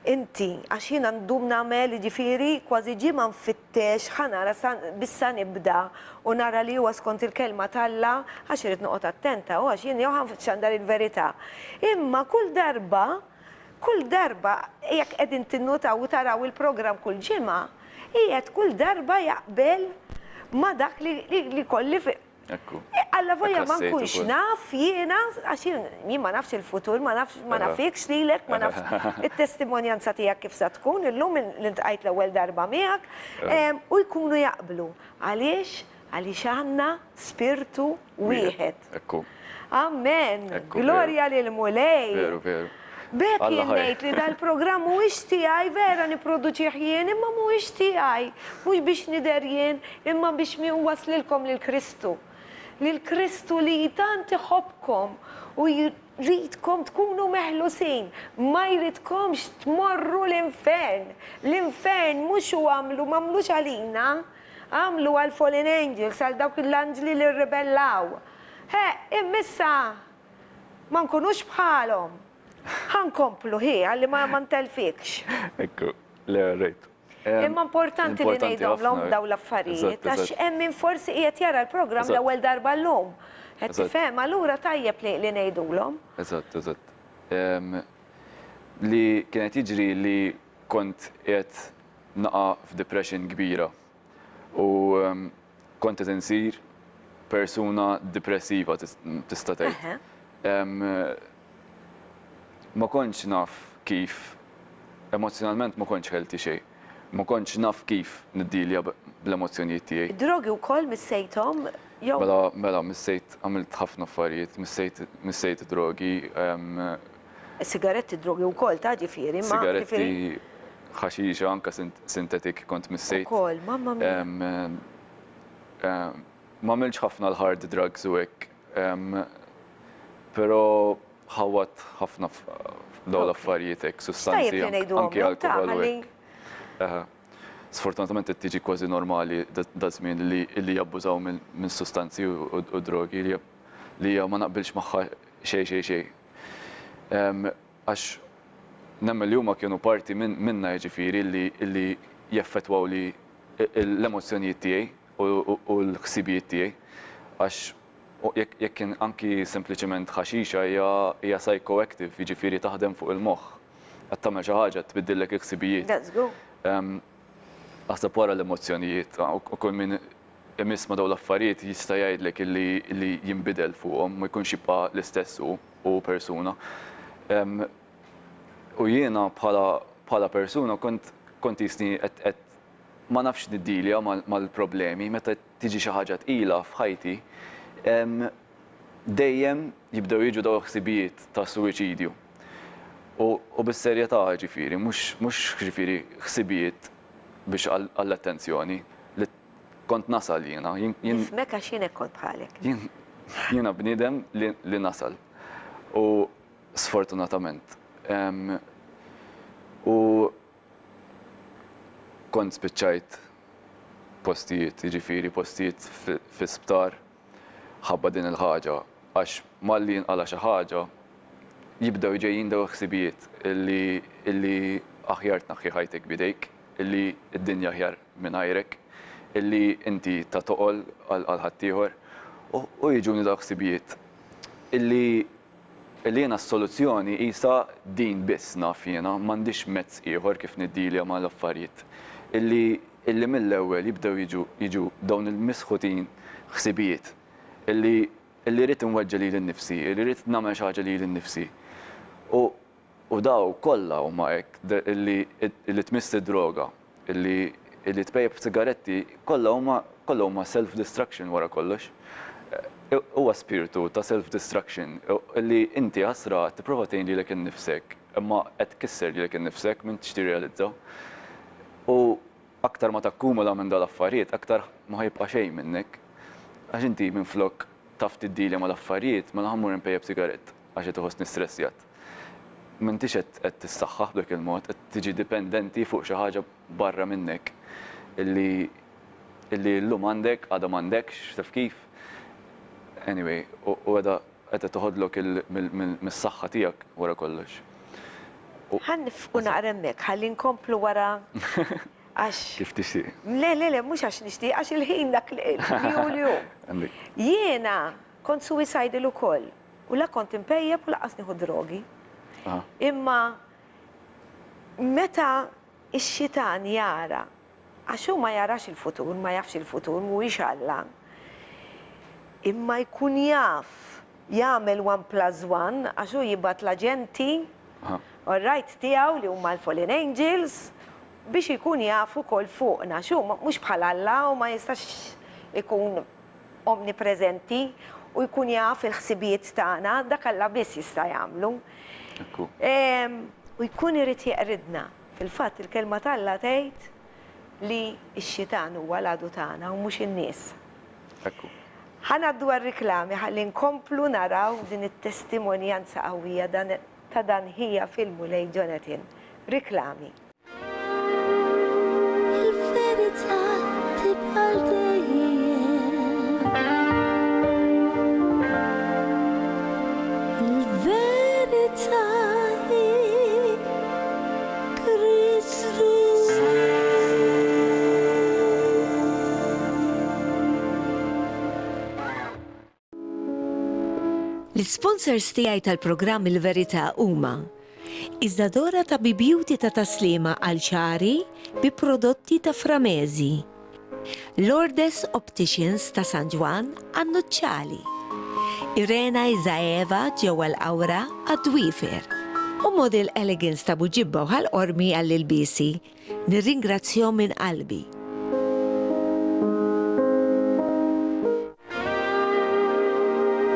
inti għax jiena ndum nagħmel ġifieri kważi ġimgħa nfittex ħanara bissa nibda u nara li huwa skont il-kelma talla għax irid noqgħod attenta u għax jien jew ħanfitxandar il-verità. Imma kull darba jekk qegħdin tinnutaw u taraw il-programm kull ġimgħa, qiegħed kull darba jaqbel ma dak li kolli Alla vojja ma nkunx naf jiena għax jien ma nafx il-futur, ma nafikx lilek, ma nafx it-testimonjanza tiegħek kif se tkun, illum li ntqajt l-ewwel darba miegħek u jkunu jaqblu. Għaliex għandna spirtu wieħed. Amen. Glorja lil mulej. Veru. Bekk jien ngħid li dal-programm mhuwiex tiegħi vera nipproduċih jien, imma mhuwiex tiegħi, mhux biex nidher jien, imma biex waslilkom lil Kristu. Lil Kristu li tant iħobbkom u jridkom tkunu meħlusin, ma jridkomx tmorru l-infern. L-infern mhux u m'għamlux għalina, għamlu għal fallen angels, għal dawk l-anġli li rribellaw. Immissa ma nkunux bħalhom. Ħankomplu għalli ma ntelfikx. Ekku, le rejt. Imma importanti li ngħidhom daw l-affarijiet, għax hemm min forsi qiegħed jara l-programm l-ewwel darba llum. Qed tifhem, allura tajjeb li ngħidulhom. Eżatt. Li kienet jiġri li kont qed naqa' f'depression kbira u kont qed insir persuna depressiva tista' tgħid. Ma kontx naf kif, emozjonalment ma kontx ħelti xejn. Ma kontx naf kif niddilja bl-emozzjonijiet tiegħi. Drogi wkoll missejthom jew. Mela missejt għamilt ħafna affarijiet, missejt drogi. Sigaretti drogi wkoll ta' ġifieri, ma sigaretti, ħaxixa anke sintetik kont missejt. Ukoll, mamma mia. Ma għamilx ħafna l-hard drugs u hekk. Però ħawat ħafna daw l-affarijiet hekk, sustanzi anke alkohol u hekk. Sfortunatament qed tiġi kważi normali da żmien li jabbużaw minn sustanzi u drogi li ma naqbilx magħha xejn. Għax nemmel li huma kienu parti minna jiġifieri li jaffettwaw li l-emozzjonijiet tiegħi u l-ħsibijiet tiegħi għax jekk kien anki sempliċement ħaxixa hija psychoactive, jiġifieri taħdem fuq il-moħħ. Qed tagħmel xi ħaġa tbiddillek il-ħsibijiet. That's good. Aħseb wara l-emozzjonijiet, ukoll min imiss ma' dawn l-affarijiet jista' jgħidlek illi jinbidel fuqhom, ma jkunx jibqa' l-istess u persuna. U jiena bħala persuna kont jisni qed ma nafx niddilja mal-problemi, meta tiġi xi ħaġa tqila f'ħajti, dejjem jibdew jiġu dawn ħsibijiet ta' suwiċidju. U bis-serjetà ġifieri, mhux ġifieri ħsibijiet biex għall-attenzjoni li kont nasal jiena. Jismek għax jien kont bħalek. Jiena bniedem li nasal. U sfortunatament. U kont spiċċajt postijiet, jiġifieri postijiet fi sptar ħabba din il-ħaġa għax malli jinqala xi ħaġa jibdew ġejjin daw ħsibijiet illi aħjar tnaħħi ħajtek bidejk, illi d-dinja aħjar minn għajrek, illi inti ta' toqol għal ħaddieħor u jiġuni daw ħsibijiet illi jiena s-soluzzjoni isa din biss naf jiena m'għandix mezz ieħor kif niddilja mal-affarijiet. Illi mill-ewwel jibdew jiġu dawn il-misħutin ħsibijiet illi rrid inweġġa lili nnifsi, illi rrid nagħmel xi ħaġa lili nnifsi. U daw kollha huma hekk illi tmiss id-droga, illi tpejjeb sigaretti kollha huma self-destruction wara kollox. Huwa spiritu ta' self-destruction illi inti ħasra tipprova tgħin lilek innifsek, imma qed tkisser lilek innifsek minn tirrealizzaw. U aktar ma takkumula minn dal-affarijiet, aktar ma ħajbqa' xejn minnek. Għax inti minflok taf tiddilja mal-affarijiet ma naħammur impejjeb sigarett għax qed iħossni stressjat. M'intix qed tissaħħaħ b'dak il-mod, qed tiġi dipendenti fuq xi ħaġa barra minnek illi llum għandek, għadha m'għandekx, taf kif. Anyway, u qed toħodlok mis-saħħa tiegħek wara kollox. Ħannifqu naqra hemmhekk, ħalli nkomplu wara għax. Kif tixtieq? Le, mhux għax nixtieq, għax il-ħin dak li jum. Jiena kont suicidal ukoll u la kont impejjeb u laqqas nieħu drogi. Imma meta x-xitan jara għax hu ma jarax il-futur, ma jafx il-futur, mhuwiex Alla. Imma jkun jaf jagħmel 1+1 għax hu jibgħat l-aġenti all-right tiegħu li huma l-Fallen Angels biex ikun jaf ukoll fuqna x'hu mhux bħal Alla u ma jistax ikun omnipreżenti u jkun jaf il-ħsibiet tagħna dak Alla biss jista' jagħmlu. U jkun irid jeqridna. Fil-fatt il-kelma tal-Alla tgħid li x-xitan huwa l-għadu tagħna u mhux in-nies. Ħanaddu għal-riklami ħalli nkomplu naraw din it-testimonjanza qawwija ta' dan hija filmu lej Jonathan. Riklami. Il-verità tibqa' dejjem. Il-verità hi Kristus. L-sponsors tiegħi tal-programm Il-Verità huma Iżdadora ta' Beauty ta' taslima għal ċari bi prodotti ta' Framezi, Lourdes Opticians ta' San Ġwan għan-Nuċċali, Irena Izaeva ġewwa l-Awra għad-Dwifer u Model Elegance ta' Buġibba u ħal-Qormi għall-ilbisi. Nirringrazzjahom minn qalbi.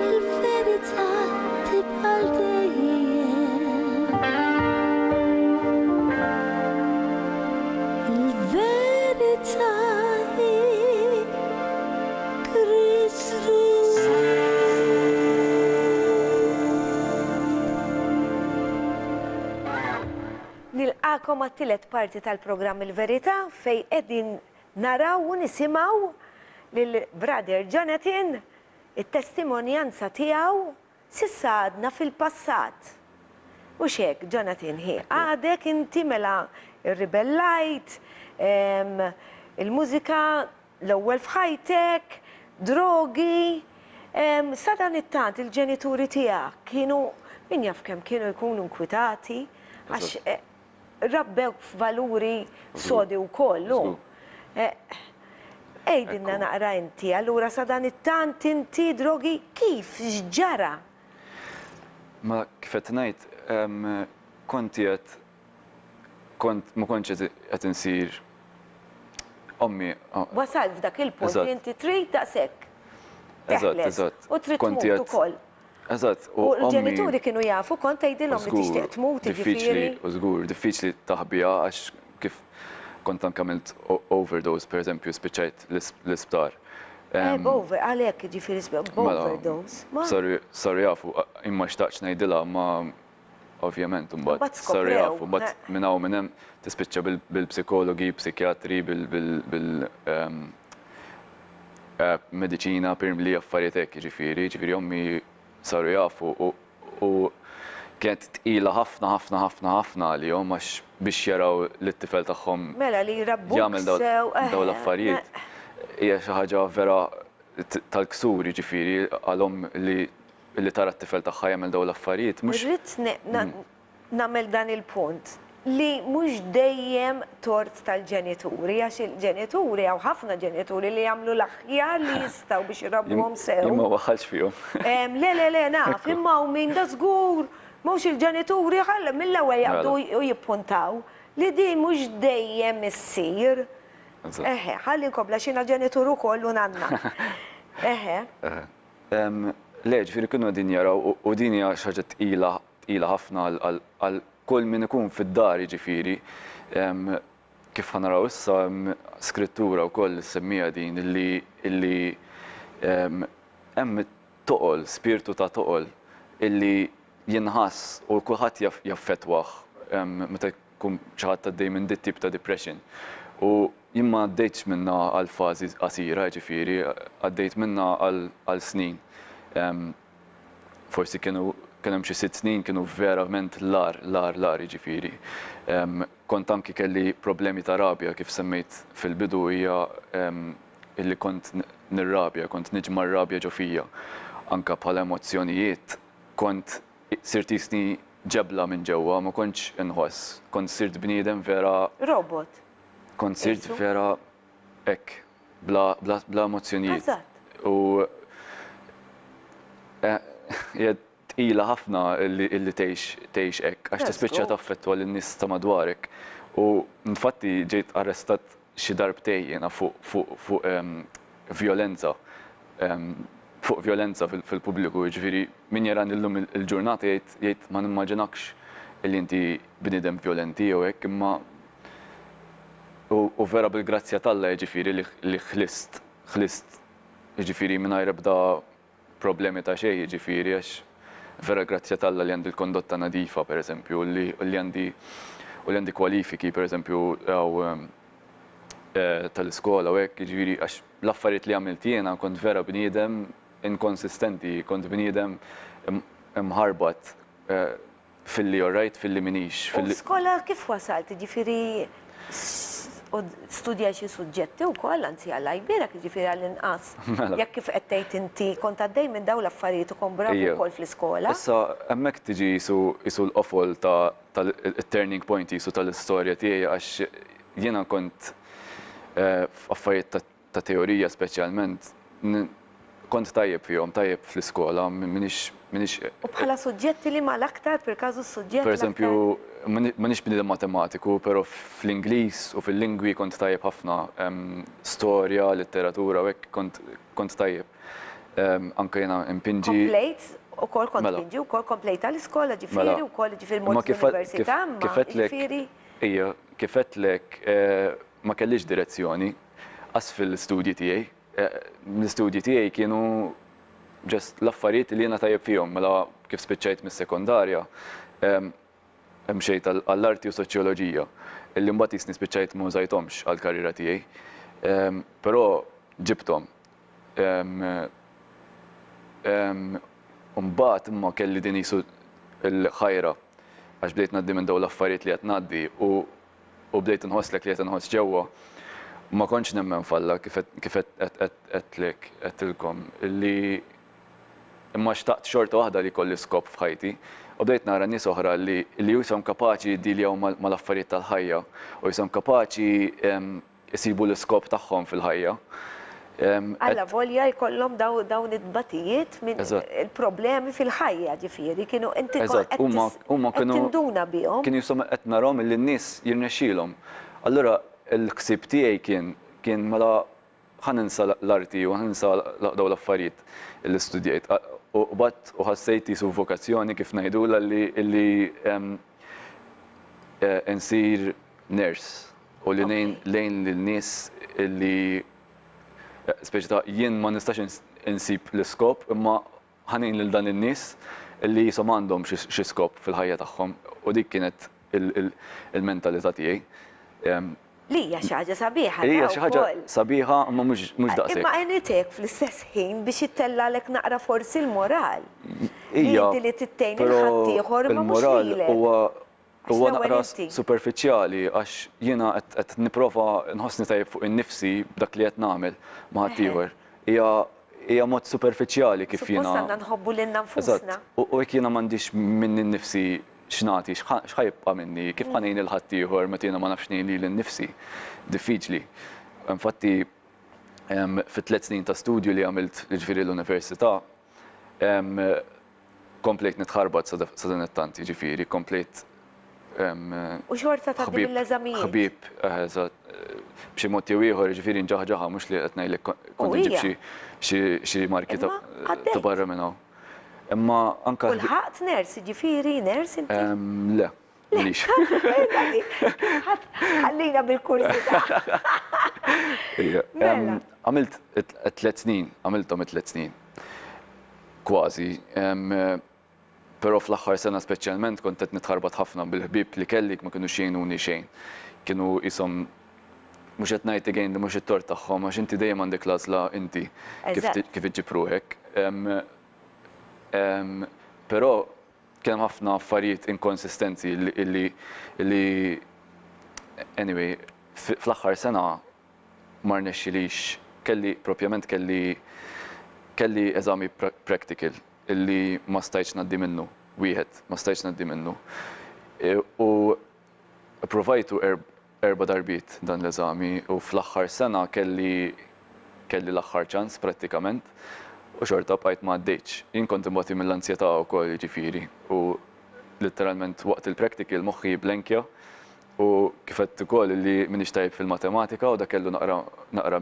Il-verità tibqa' dejjem. Il-verità hi Kristus. Nilqakom għat-tielet parti tal-programm Il-Verità fej qegħdin naraw u nisimgħu lil Brother Jonathan it-testimonjanza tiegħu s'issa għadna fil-passat. U xek, Jonathan, għadek inti mela ir-ribellajt, il-mużika l-ewwel f'ħajtek, drogi, Sa dan it-tant il-ġenituri tiegħek kienu min jaf kemm kienu jkunu inkwitati għax rabbew f'valuri sodi wkoll. Ejdinna naqra inti, allura sa dan it-tant inti drogi kif ġara? Ma kifet ngħid, ma kontx qed insir ommi. Wasal f'dak il-punt li inti trid daqshekk. Eżatt. U trid tmut ukoll. Eżatt. U l-ġenituri kienu jafu kont tgħidilhom li tixtieq tmut diffiċli u żgur, diffiċli taħbija għax kif kont anke għamilt overdose, pereżempju, spiċċajt l-isptar. Għalhekk ġifieri overdose. Saru jafu, imma xtaqx ngħidilha ma ovvjament imbagħad saru jafu, mbagħad minn hawn minn hemm tispiċċa bil-psikologi, psikjatri, bil-mediċina, li affarijiet hekk ġifieri ommi saru jafu u kienet tqila ħafna għalihom għax biex jaraw l-tifel tagħhom Mela li rabbuk jagħmel dawn l-affarijiet. Hija xi ħaġa vera tal-ksur ġifieri għalhom li tara t-tifel tagħha jagħmel dawn l-affarijiet. Rrid nagħmel dan il-punt li mhux dejjem tort tal-ġenituri għax il-ġenituri hawn ħafna ġenituri li jagħmlu l-aħjar li jistgħu biex irabbuhom sew. Imma waħħalx fihom. Le, naf, imma min da żgur mhux il-ġenituri ħalla mill-ewwel jaqbdu u jippuntaw li din mhux dejjem issir. Ħalli nkobla xina ġenitur ukoll u nanna. Le, ġifieri kienu din jaraw u din hija xi ħaġa tqila ħafna għal kull min ikun fid-dar ġifieri. Kif ħanaraw issa skrittura wkoll semmija din illi hemm toqol, spiritu ta' toqol illi jinħass u kulħadd jaffettwah meta jkun xi ħadd għaddej minn dit tip ta' depression. U jien ma għaddejtx minnha għal fażi qasira ġifieri, għaddejt minnha għal snin. Forsi kienu hemm xi 6 snin kienu verament lar ġifieri. Kont anki kelli problemi ta' rabja kif semmejt fil-bidu hija illi kont nirrabja, kont niġma' rabja ġo fija. Anke bħala emozzjonijiet kont sirt jisni ġebla minn ġewwa, ma kontx inħoss. Kont sirt bniedem vera Robot. Kont sirt vera hekk bla emozzjonijiet. U tqila ħafna illi tgħix hekk għax tispiċċa taffettwa lin-nies ta' madwarek. U infatti ġejt arrestat xi darbtejn jiena fuq violenza. Fuq violenza fil-pubbliku, ġifieri min jarani llum il-ġurnata jgħid ma nimmaġinakx illi inti bniedem violenti jew hekk, imma u vera bil-grazzja t'Alla ġifieri li ħlist ġifieri mingħajr ebda problemi ta' xejn ġifieri għax vera grazzja t'Alla li għandi l-kondotta nadifa pereżempju li għandi kwalifiki pereżempju tal-iskola u hekk ġifieri għax l-affarijiet li għamilt jiena kont vera bniedem inkonsistenti, kont bniedem imħarbat fil-li orajt, fil-li minix. U skola kif wasalt? Ġifieri studja xi suġġetti wkoll anzi għal jbierek ġifieri għall-inqas. Jekk kif qed tgħid inti kont għaddej minn dawn l-affarijiet u kont brav ukoll fl-iskola. Issa hemmhekk tiġi isu l-qofol tal-turning point isu tal-istorja tiegħi għax jiena kont f'affarijiet ta' teorija speċjalment kont tajjeb fihom, tajjeb fl-iskola, minix. U bħala suġġetti li ma l-aktar per każu suġġett. Pereżempju, minix bniedem matematiku, però fl-Ingliż u fil-lingwi kont tajjeb ħafna. Storja, letteratura, u hekk kont tajjeb. Anke jiena impinġi. Komplejt ukoll kont impinġi wkoll komplejt għall-iskola ġifieri wkoll ġifieri mort l-università ma ġifieri. Ija, kif qedlek ma kellix direzzjoni qas fil-studji tiegħi. L-istudji tiegħi kienu ġest l-affarijiet li jiena tajjeb fihom, mela kif spiċċajt mis-sekondarja mxejt għall-arti u soċjoloġija, illi mbagħad jisni spiċċajt ma użajthomx għall-karriera tiegħi. Però ġibthom. Mbagħad imma kelli din isu l-ħajra għax bdejt ngħaddi minn dawn l-affarijiet li qed ngħaddi u bdejt inħosslek li qed inħoss ġewwa. Ma kontx nemmen falla kif qedtlek qedtilkom illi imma xtaqt xorta waħda li kolli skop f'ħajti. U bdejt nara nies oħra li jisom kapaċi jiddiljaw mal-affarijiet tal-ħajja u jisom kapaċi jisibu l-iskop tagħhom fil-ħajja. Alla volja jkollhom dawn id-batijiet minn il-problemi fil-ħajja ġifieri kienu inti qed tinduna bihom. Kienu jisom qed narhom li n-nies jirnexxielhom. Allura l-ksib tiegħi kien mela ħaninsa l-arti u ħaninsa dawn l-affarijiet li studjajt. U bat u ħassejt jisu vokazzjoni kif ngħidula li nsir nurse u li lejn lil-nies li speċi ta' jien ma nistax insib l-iskop imma ħanin lil dan in-nies li jisom għandhom xi skop fil-ħajja tagħhom u dik kienet il-mentalità tiegħi. Li hija xi ħaġa sabiħa. Hija xi ħaġa sabiħa imma mhux daqshekk. Imma għenitek fl-istess ħin biex jittellalek naqra forsi l-moral. Inti li tittejn il-ħaddieħor ma mhux lilek. Huwa naqra superfiċjali għax jiena qed nipprova nħossni tajjeb fuq innifsi b'dak li qed nagħmel ma' ħaddieħor. Hija mod superfiċjali kif jiena. Suppost għandna nħobbu lil nfusna. U hekk jiena m'għandix minn innifsi x'nagħti, x'ħajbqa' minni, kif ħanejn il-ħaddieħor meta jiena ma nafx ngħin lil innifsi. Diffiċli. Infatti fit-3 snin ta' studju li għamilt ġifieri l-università komplejt nitħarbat sa dan it-tant, ġifieri komplejt U xorta ta' din l-eżamijiet? Ħbib, b'xi mod jew ieħor ġifieri nġaħġaħa mhux li qed ngħidlek kont inġib xi marki ta' barra minn hawn. Imma anke Kulħadd ners, ġifieri ners inti? Le, m'iniex. Ħallina bil-kursità. Għamilt 3 snin, għamilthom 3 snin. Kważi. Però fl-aħħar sena speċjalment kont qed nitħarbat ħafna bil-ħbieb li kellik ma kinux jgħinuni xejn. Kienu ishom mhux qed ngħid again li mhux it-tort tagħhom għax inti dejjem għandek l-għażla inti kif iġġib ruħek. Però kien ħafna affarijiet inkonsistenzi li anyway fl-aħħar sena ma rnexxilix kelli eżami practical illi ma stajtx ngħaddi minnu, wieħed ma stajtx ngħaddi minnu. U provajtu 4 darbiet dan l-eżami u fl-aħħar sena kelli l-aħħar ċans prattikament u xorta bqajt ma għaddejtx. Jien kont imbagħad mill-ansjetà wkoll jiġifieri u letteralment waqt il-practical moħħi blenkja u kif qed ukoll li m'iniex tajjeb fil-matematika u dak kellu naqra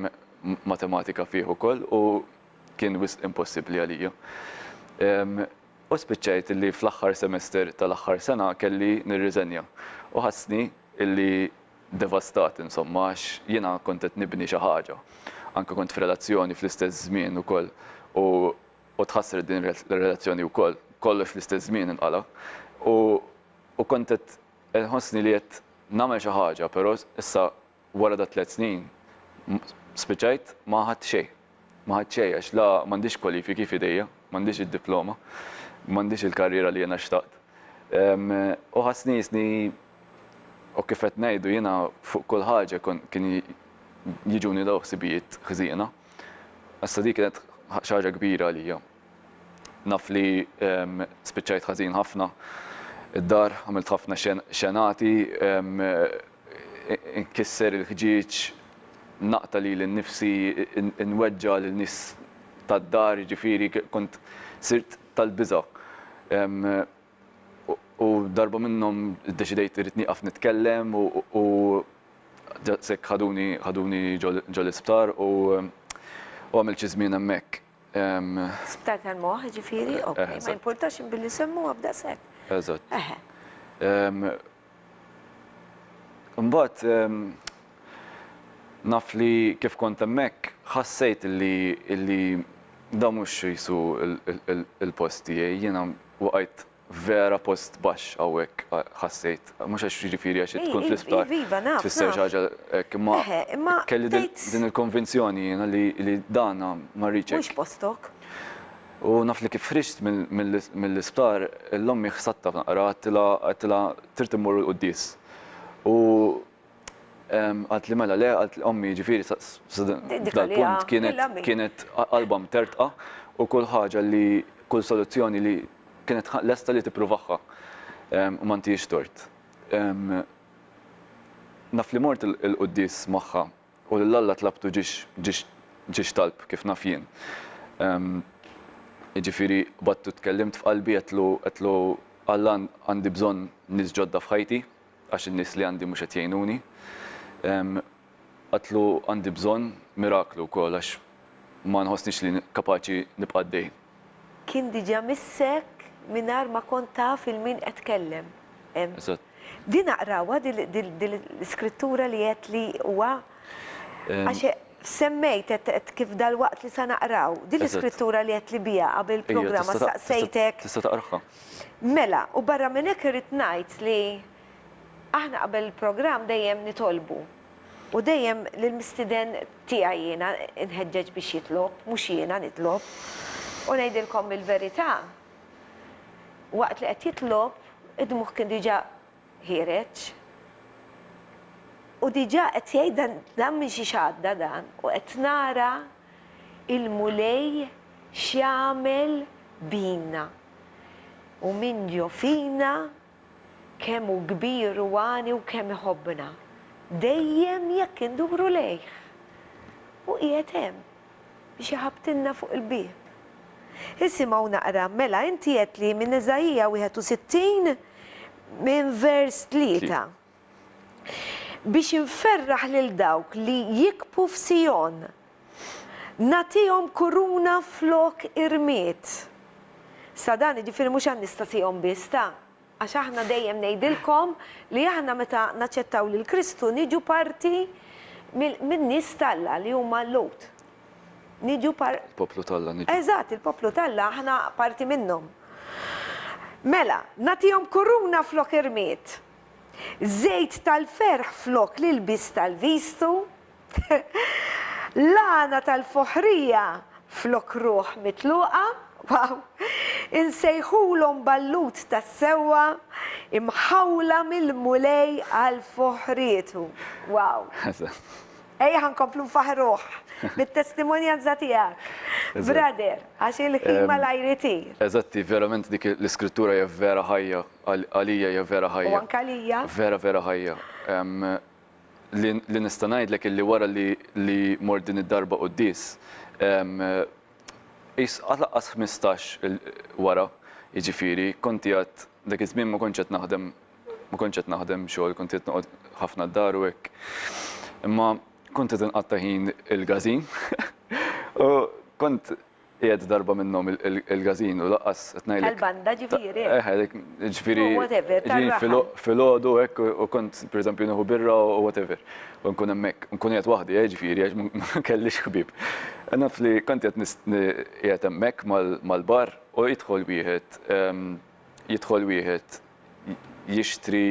matematika fih ukoll u kien wisq impossibbli għalija. U spiċċajt illi fl-aħħar semester tal-aħħar sena kelli nirriżenja u ħassni illi devastat insomma għax jiena kont qed nibni xi ħaġa. Anke kont f'relazzjoni fl-istess żmien ukoll u tħassret din ir-relazzjoni wkoll kollox fl-istess żmien inqala. U kont qed nħossni li qed nagħmel xi ħaġa, però issa wara da 3 snin spiċċajt ma ħadd xejn. Ma ħadd xejn għax la m'għandix kwalifiki f'idejja, m'għandix id-diploma, m'għandix il-karriera li jiena xtaqt. U ħassnisni u kif qed ngħidu jiena fuq kull ħaġa kien jiġuni daw ħsibijiet ħżiena. Issa dik kienet xi ħaġa kbira għalija. Naf li spiċċajt ħażin ħafna id-dar, għamilt ħafna xenati, inkisser il-ħġieġ, naqta li l-nifsi, nweġġa l-nis tad-dar, ġifieri kont sirt tal-biża. U darba minnhom iddeċidejt irid nieqaf nitkellem u sekk ħaduni ġol isptar u għamilt xi żmien hemmhekk. Sptar tal-moħħ ġifieri, okej, ma importax billi semmuha b'daqshekk. Eżatt. Imbagħad naf li kif kont hemmhekk ħassejt illi da mhux jisu il-post tiegħi, jiena waqgħet vera post baxx hawnhekk ħassejt, mhux għax jiġifieri għax tkun fl-isptar tfisser xi ħaġa hekk, imma kelli din il-konvinzjoni jiena li dana ma rridx hekk. Mhux postok. U naf li kif ħriġt mill-isptar l-ommi ħsatta naqra għattila trid immur l-quddies. U għat li mela le, għat li ommi ġifieri dal-punt kienet qalba mtertqa u kull ħaġa li kull soluzzjoni li kienet lesta li tippruvaħħa u ma ntix tort. Naf li mort il-qudies magħha u l-Alla tlabtu ġiex talb kif naf jien. Jiġifieri battu tkellimt f'qalbi qedlu Alla għandi bżonn nies ġodda f'ħajti għax in-nies li għandi mhux qed jgħinuni. Qatlu għandi bżonn miraklu wkoll għax ma nħossniex li kapaċi nibqa' għaddej. Kien diġà missek mingħajr ma kont taf il-min qed tkellem. Eżatt. Din naqrawha l-iskrittura li qed li huwa għax semmejt kif dal-waqt li sa naqraw. Din l-iskrittura li qed li biha qabel il-programma staqsejtek. Tista' taqraħha. Mela, u barra minn hekk irid ngħid li aħna qabel il-programm dejjem nitolbu. U dejjem lill-mistiden tiegħi jiena nħeġġeġ biex jitlob, mhux jiena nitlob. U ngħidilkom il-verità. Waqt li qed jitlob, id-dmuħ kien diġà ħireġ. U diġà qed jgħid dan minn xi xadda dan u qed nara il-mulej x'jagħmel bina. U min ġo fina kemm hu kbir u għani u kemm iħobbna. Dejjem jekk induru lejh. U qiegħed hemm biex iħabbtilna fuq il-bieb. Isimgħu naqra, mela inti qed li minn Eżajija 61 minn vers 3. Biex inferraħ lil dawk li jikbu f'Sijon, nagħtihom kuruna flok irmiet. Sa dan jiġifieri mhux għan nistasihom biss ta' għax aħna dejjem ngħidilkom li aħna meta naċċettaw lil Kristu niġu parti min-nies talla li huma l-Lot. Niġu Il-poplu talla niġu. Eżatt, il-poplu talla aħna parti minnhom. Mela, nagħtihom kuruna flok irmiet. Żejt tal-ferħ flok l-ilbis tal-vistu. Lana tal-foħrija flok ruħ mitluqa. Wow! Insejħulhom ballut tas-sewwa imħawla mill-mulej għal foħrietu. Wow! Ejja ħankomplu nfaħruh bit-testimonjanza tiegħek. Brother, għax il-ħin mal-ajri tir. Eżatti, verament dik l-iskrittura hija vera ħajja, għalija hija vera ħajja. U anke għalija. Vera ħajja. Li nista' ngħidlek illi wara li mort din id-darba qudies, għatlaqas 15 wara, jiġifieri, konti għad dak iż-żmien ma kontx qed naħdem xogħol, kont qed noqgħod ħafna d-dar u hekk. Imma kont qed inqatta' ħin il-gażin u kont qiegħed darba minnhom il-gażin u laqqas qed ngħidlek. Tal-banda ġifieri. Ġifieri. Whatever, Filgħodu hekk u kont pereżempju nieħu birra u whatever. U nkun hemmhekk, nkun qiegħed waħdi, ġifieri għax ma kellix ħbieb. Naf li kont qiegħed hemmhekk mal-bar u jidħol wieħed jixtri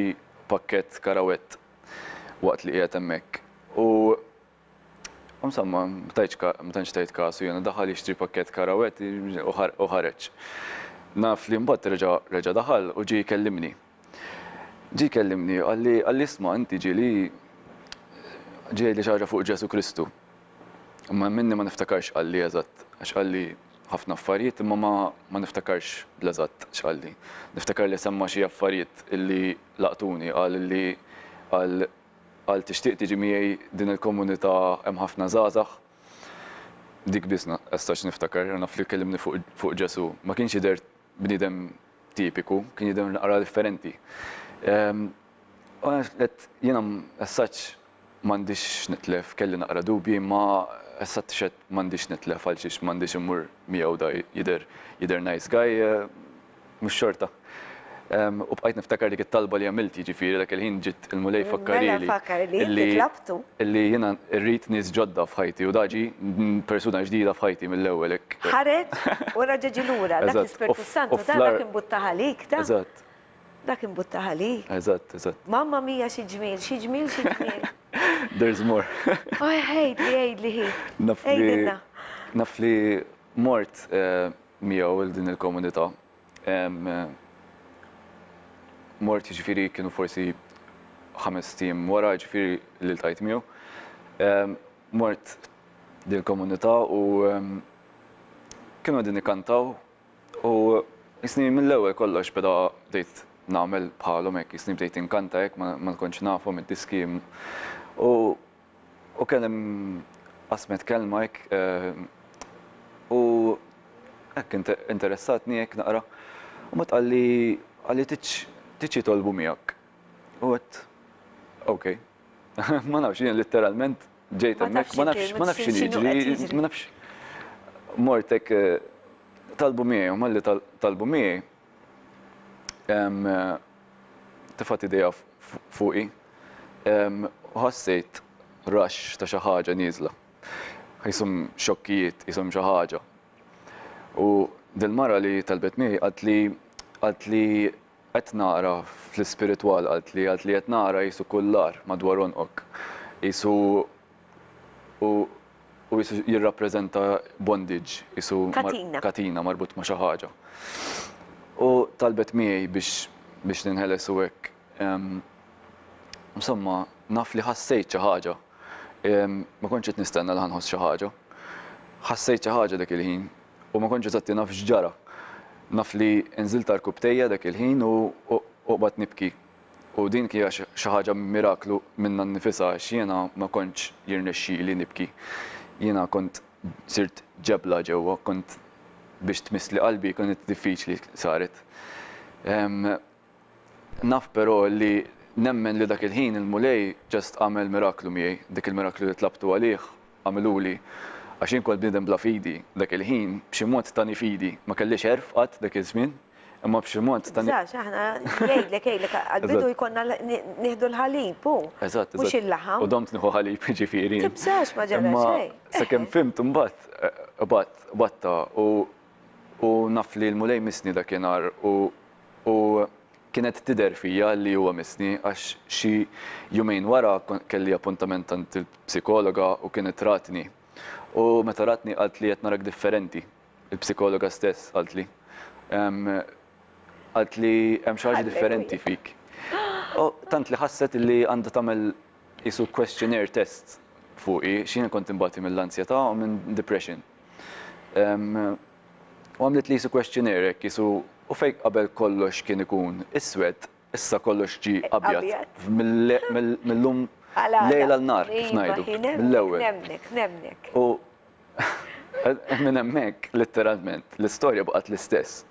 pakkett karawett waqt li qiegħed hemmhekk. U insomma, ma tantx tajt kasu jiena daħal jixtri pakkett karawett u ħareġ. Naf li mbagħad reġa' daħal u ġie jkellimni. Għalli isma' inti ġieli xi ħaġa fuq Ġesu Kristu. Imma minni ma niftakarx qalli eżatt, għax qalli ħafna affarijiet imma ma niftakarx bl-eżatt x'qalli. Niftakar li semma xi affarijiet illi laqtuni qal tixtieq tiġi miegħi din il-komunità hemm ħafna żgħażagħ. Dik biss nistax niftakar, naf li kellimni fuq Ġesu. Ma kienx jidher bniedem tipiku, kien jidher naqra differenti. Jiena as-saċ m'għandix nitlef, kelli naqra dubji, ma as-saċ xed m'għandix nitlef għal xiex m'għandix immur miegħu da jidher nice guy, mhux xorta. U bqajt niftakar dik it-talba li għamilt jiġifieri dak il-ħin ġiet il-mulej fakkarili illi jiena rrid nies ġodda f'ħajti u daġi persuna ġdida f'ħajti mill-ewwel hekk. Ħareġ u raġa' ġi lura, dak l-Ispirtu Santu dak imbuttaħ għalik ta'. Eżatt. Dak imbuttaħ għalik. Eżatt. Mamma mija xi ġmiel. There's more. Ħejdli. Ejdilna. Naf li mort miegħu il din il-komunità. Mort jiġifieri kienu forsi 5 tim wara jiġifieri li ltqajt miegħu. Mort din il-komunità u kienu qegħdin ikkantaw U jisni mill-ewwel kollox bdejt nagħmel bħalhom hekk, jisni bdejt inkanta hekk ma nkunx nafhom id-diski. U kellem qasmet kelma hekk u hekk interessatni hekk naqra. U ma tqalli tiġi tolbu miegħek. U għedt, okej. Ma nafx jien letteralment ġejt hemmhekk, ma nafx x'inhi, ma nafx. Mort hekk talbu miegħi u malli talbu miegħi tifgħat idea fuqi u ħassejt rush ta' xi ħaġa nieżla. Jisom xokkijiet, jisom xi ħaġa. U dil-mara li talbet miegħi qalt li qed naqra fl-ispiritwal qalt li qed naqra jisu kullar madwar onqok. Jisu u jisu jirrappreżenta bondage, jisu katina marbut ma' xi ħaġa. U talbet miegħi biex ninħeles u hekk. Insomma, naf li ħassejt xi ħaġa. Ma kontx qed nistenna li ħanħoss xi ħaġa. Ħassejt xi ħaġa dak il-ħin u ma kontx eżatti naf x'ġara. Naf li nżilt tal-kubtejja dak il-ħin u qbad nibki. U din kija xi ħaġa miraklu minna nnifisha għax jiena ma kontx jirnexxieli nibki. Jiena kont sirt ġebla ġewwa, kont biex tmissli qalbi kienet diffiċli saret. Naf però li nemmen li dak il-ħin il-mulej ġast għamel miraklu miegħi, dik il-miraklu li tlabtu għalih għamiluli. Għax jien kont bniedem bla fidi dak il-ħin b'xi mod tani fidi, ma kellix erf qatt dak iż-żmien, imma b'xi mod tani. Zax, aħna jgħidlek għal-bidu jkollna nieħdu l-ħalib u mhux il-laħam. U domt nieħu ħalib ġifieri. Tibżax ma ġara xejn. Sakemm fimt imbagħad batta u naf li l-mulej misni dakinhar u kienet tidher fija li huwa misni għax xi jumejn wara kelli appuntament għand il-psikologa u kienet ratni. U meta ratni qalt li qed narak differenti, il-psikologa stess qalt li. Qalt li hemm xi ħaġa differenti fik. Tant li ħasset li għandha tagħmel isu questionnaire test fuqi, x'jien kont imbagħti mill-ansjetà u minn depression. U għamlet li isu questionnaire hekk isu u fejn qabel kollox kien ikun iswed, issa kollox ġie abjad mill-lum lejla l-nar kif ngħidu, mill-ewwel. Nemnek. U minn hemmhekk letteralment l-istorja baqgħet l-istess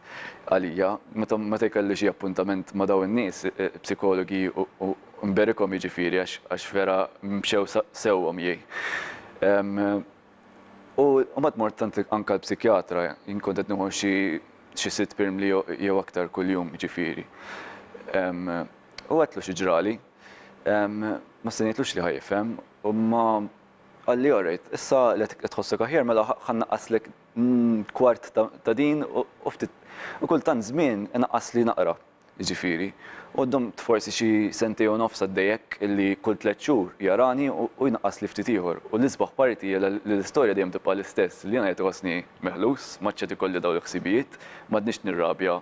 għalija meta jkolli xi appuntament ma' dawn in-nies psikologi u mberikhom jiġifieri għax vera mxew sewhom jgħid. U mbagħad mort tant anke l-psikjatra, jien kont qed nieħu xi sitt pirm li jew aktar kuljum jiġifieri. U għedlu xi ġrali, ma stennejtlux li ħajfhem u ma għalli orrejt, issa li tħossok aħjar mela ħannaqqaslek kwart ta' din u ftit u kultant żmien inaqqas li naqra jiġifieri. U domt forsi xi sentej u nofs għaddejjek illi kull 3 xhur jarani u jnaqqas li ftit ieħor. U l-isbaħ parti l-istorja dejjem tibqa' l-istess li jiena qed iħossni meħlus, ma ċċed ikolli dawn il-ħsibijiet, m'għadniex nirrabja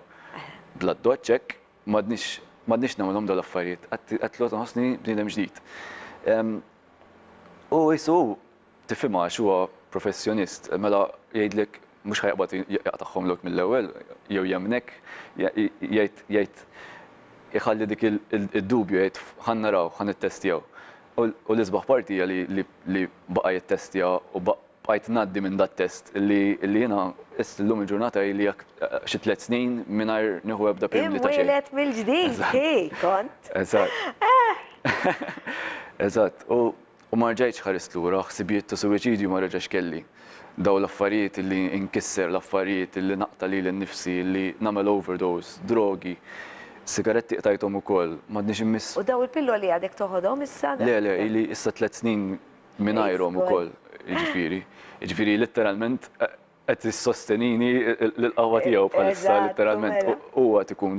bla doċċek, m'għadniex nagħmilhom dawn l-affarijiet, qed nħossni bniedem ġdid. U jisu tifhimha għax huwa professjonist, mela jgħidlek mhux ħajqbad jaqtaħħom lok mill-ewwel jew jemnek jgħid iħalli dik id-dubju jgħid ħannaraw, ħanittestjaw. U l-isbaħ parti hija li baqa' jittestja u bqajt ngħaddi minn dat test li jiena llum il-ġurnata li xi 3 snin mingħajr nieħu ebda prim li ta' xejn. Imwieled mill-ġdid, kont. Eżatt. U ma rġajtx ħarist lura, ħsibijiet ta' suwiċidju ma reġax kelli. Daw l-affarijiet li inkisser, l-affarijiet li naqta li l-nifsi, li nagħmel overdose, drogi, sigaretti qtajthom ukoll, m'għadniex immiss. U daw il-pilloli għadek toħodhom issa? Le, ili issa 3 snin mingħajrhom ukoll, jiġifieri. Jiġifieri letteralment qed issostenini l-qawwa tiegħu bħalissa letteralment huwa ikun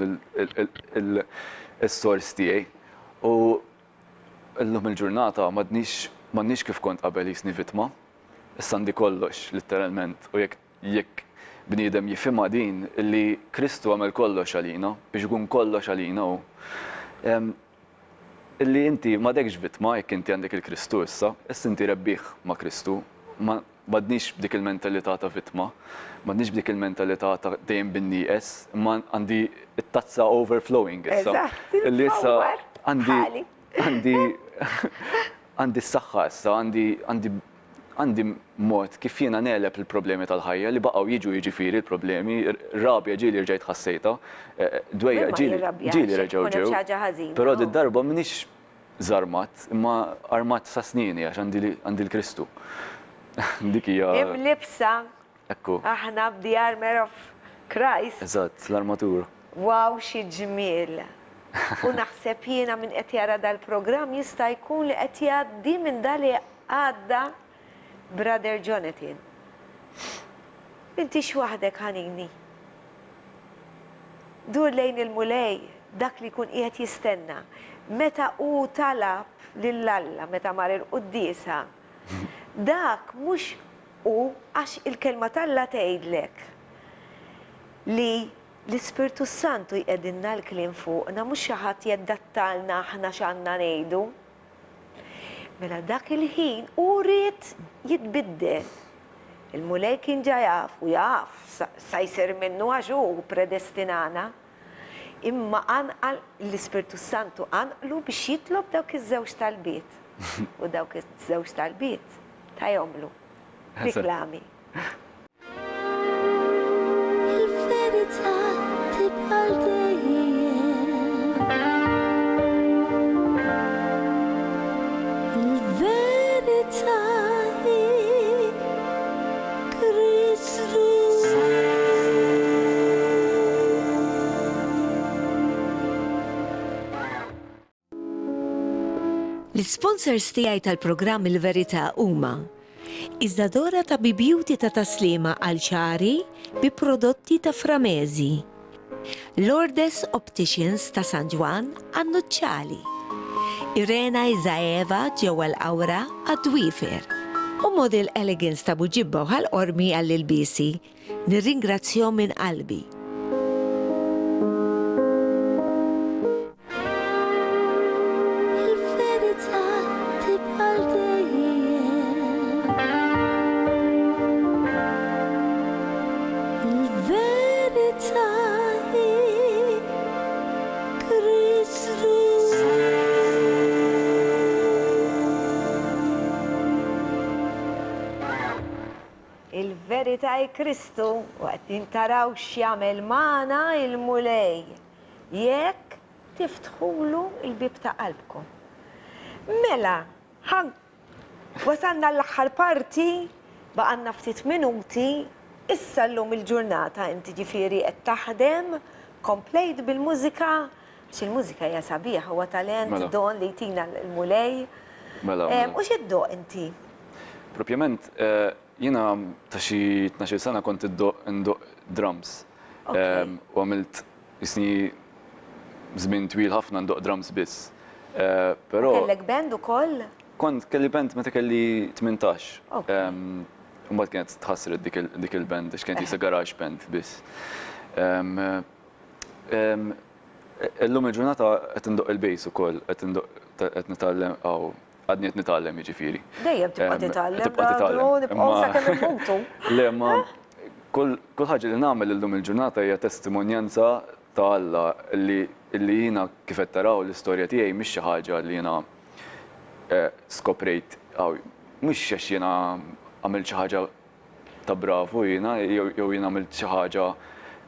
is-sors tiegħi. U llum il-ġurnata m'għandniex kif kont qabel jisni vittma. Issa għandi kollox letteralment u jekk bniedem jifhimha din li Kristu għamel kollox għalina biex ikun kollox għalina u illi inti m'għadekx vittma jekk inti għandek il-Kristu issa inti rebbieħ ma' Kristu, ma m'għadniex b'dik il-mentalità ta' vittma, m'għadniex b'dik il-mentalità ta' dejjem bin-nieqes, imma għandi it-tazza overflowing issa. Eżatt, Illi issa il-fawwar bħali. għandi s-saħħa issa, għandi mod kif jiena neleb il-problemi tal-ħajja li baqgħu jiġu jiġifieri l-problemi, rabja ġieli rġajt ħassejta, dwejja Min ma ġieli jirrabjax, reġgħu kun hemm xi ħaġa ħażina, Però no? darba m'iniex żarmat, imma armat sa snini għax għandi l-Kristu. Dik hija Imlibsa ekku, aħna b'The Armor of Christ. eżatt, l-armatura. Wow, xi ġmiel. U naħseb jiena minn qed jara dal-programm jista' jkun li qed jgħaddi minn dali għadda Brother Jonathan. Inti x'waħdek ħanini. Dur lejn il-mulej dak li kun qiegħed jistenna. Meta u talab lill-Alla, meta mar il-Qudiesa, dak mhux u għax il-kelma tal-Alla tgħidlek li l-Ispirtu Santu jqedinna l-kliem fuqna, mhux xi ħadd jeddattalna aħna x'għandna ngħidu. Mela dak il-ħin u rrid jitbiddel. Il-mulej kien ġa jaf u jaf sa jsir minnu għax hu predestinana. Imma anqal l-Ispirtu Santu anqlu biex jitlob dawk iż-żewġ tal-biet. U dawk iż-żewġ tal-biet ta' jomlu. Riklami. Il-verità tibqa' dejjem. Il-verità hi Kristu. L-sponsors tiegħi tal-programm Il-Verità huma Iżdadora ta' Beauty ta' taslima għal ċari bi prodotti ta' Framezi. Lourdes Opticians ta' San Juan għannuċċali. Irena Izaeva ġewwa l-Awra għad-Dwifer. U Model Elegance ta' Buġibba għal-Ormi għall-ilbisi. Nirringrazzjahom minn qalbi. Il-verità tibqa' dejjem. Il-verità hi Kristu. Il-verità hi Kristu u qed nintaraw x'jagħmel magħna il-mulej. Jekk tiftħulu l-bib ta' qalbkom. Mela, wasalna l-aħħar parti, baqanna ftit minuti, issa llum il-ġurnata inti ġifieri qed taħdem, komplejt bil-mużika, għax il-mużika hija sabiħ, huwa talent, Mela. don li jtina l-mulej. Mela, U x'iddoq inti? propjament jiena ta' xi 12 sena kont indoq drums. Okay. U għamilt isni żmien twil ħafna ndoq drums biss. Però Kellek band ukoll? kelli band meta kelli 18. Okay. Mbagħad kienet tħassret dik il-band għax kienet jisa garage band biss. Illum il-ġurnata qed indoq il-bass ukoll, qed nitgħallem għadni qed nitgħallem jiġifieri. Dejjem tibqa' titgħallem. Tibqa' titgħallem. Nibqgħu sakemm immutu. Le, ma kull ħaġa li nagħmel illum il-ġurnata hija testimonjanza ta' Alla li jiena kif qed taraw l-istorja tiegħi mhix xi ħaġa li jiena skoprejt mhux għax jiena għamilt xi ħaġa ta' bravu jiena jew jiena għamilt xi ħaġa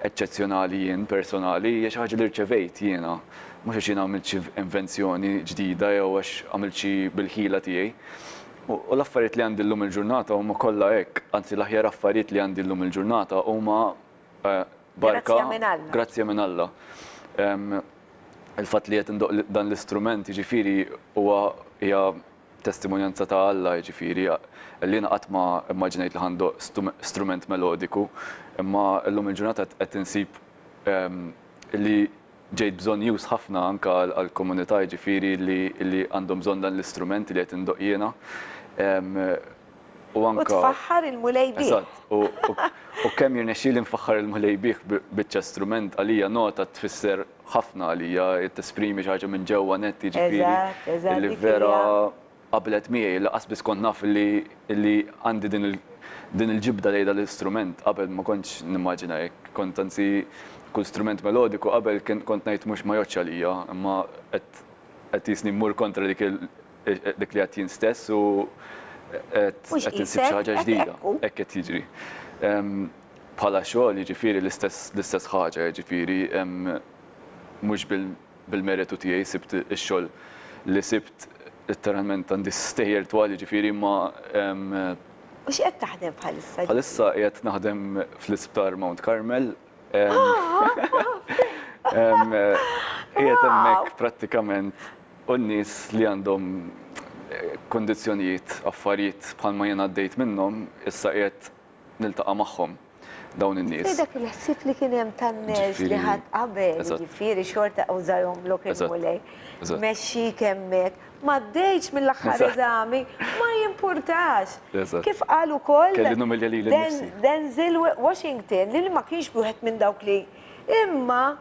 eċċezzjonali jien personali, hija xi ħaġa li rċevejt jiena. Mhux għax jiena għamilt xi invenzjoni ġdida jew għax għamilt xi bil-ħila tiegħi. U l-affarijiet li għandi llum il-ġurnata huma kollha hekk, anzi l-aħjar affarijiet li għandi llum il-ġurnata huma barka. Grazzja minn Alla. Grazzja minn Alla. Il-fatt li qed indoq dan l-istrument jiġifieri hija testimonjanza ta' Alla jiġifieri li jiena qatt ma immaġinejt li ħandoq strument melodiku, imma llum il-ġurnata qed insib li ġejt bżonn już ħafna anke għall-komunità jiġifieri li għandhom bżonn dan l-istrument li qed indoq jiena. U tfaħħar il-mulej bih. Eżatt, u kemm jirnexxieli nfaħħar il-mulej bih biċċa strument għalija nota tfisser ħafna għalija tesprimi xi ħaġa minn ġewwa nett jiġifieri li vera qablet miegħi laqas biss kont naf li għandi din din il-ġibda lejda l-istrument qabel ma kontx nimmaġina hekk. Kont anzi kull strument melodiku qabel kont ngħid mhux ma joċċa lija, imma qed jisni mmur kontra dik li qed jien stess u qed insib xi ħaġa ġdida. Hekk qed jiġri. Bħala xogħol jiġifieri l-istess ħaġa, jiġifieri mhux bil-meritu tiegħi sibt ix-xogħol li sibt letteralment għandi stejjer twal jiġifieri ma U x'qed taħdem bħalissa? bħalissa qiegħed naħdem fl-isptar Mount Carmel. Qiegħed hemmhekk prattikament u n-nies li għandhom kondizzjonijiet, affarijiet bħalma jien għaddejt minnhom, issa qiegħed niltaqa' magħhom dawn in-nies. Dak il-ħsieb li kien hemm tan-nies li ħadd qabel, jiġifieri xorta użajhom lok il-mulej. Mexxi hemmhekk. Ma ddejx mill-aħħar eżami, ma jimpurtax. Kif qalu wkoll Denzel Washington li ma kienx wieħed minn dawk li imma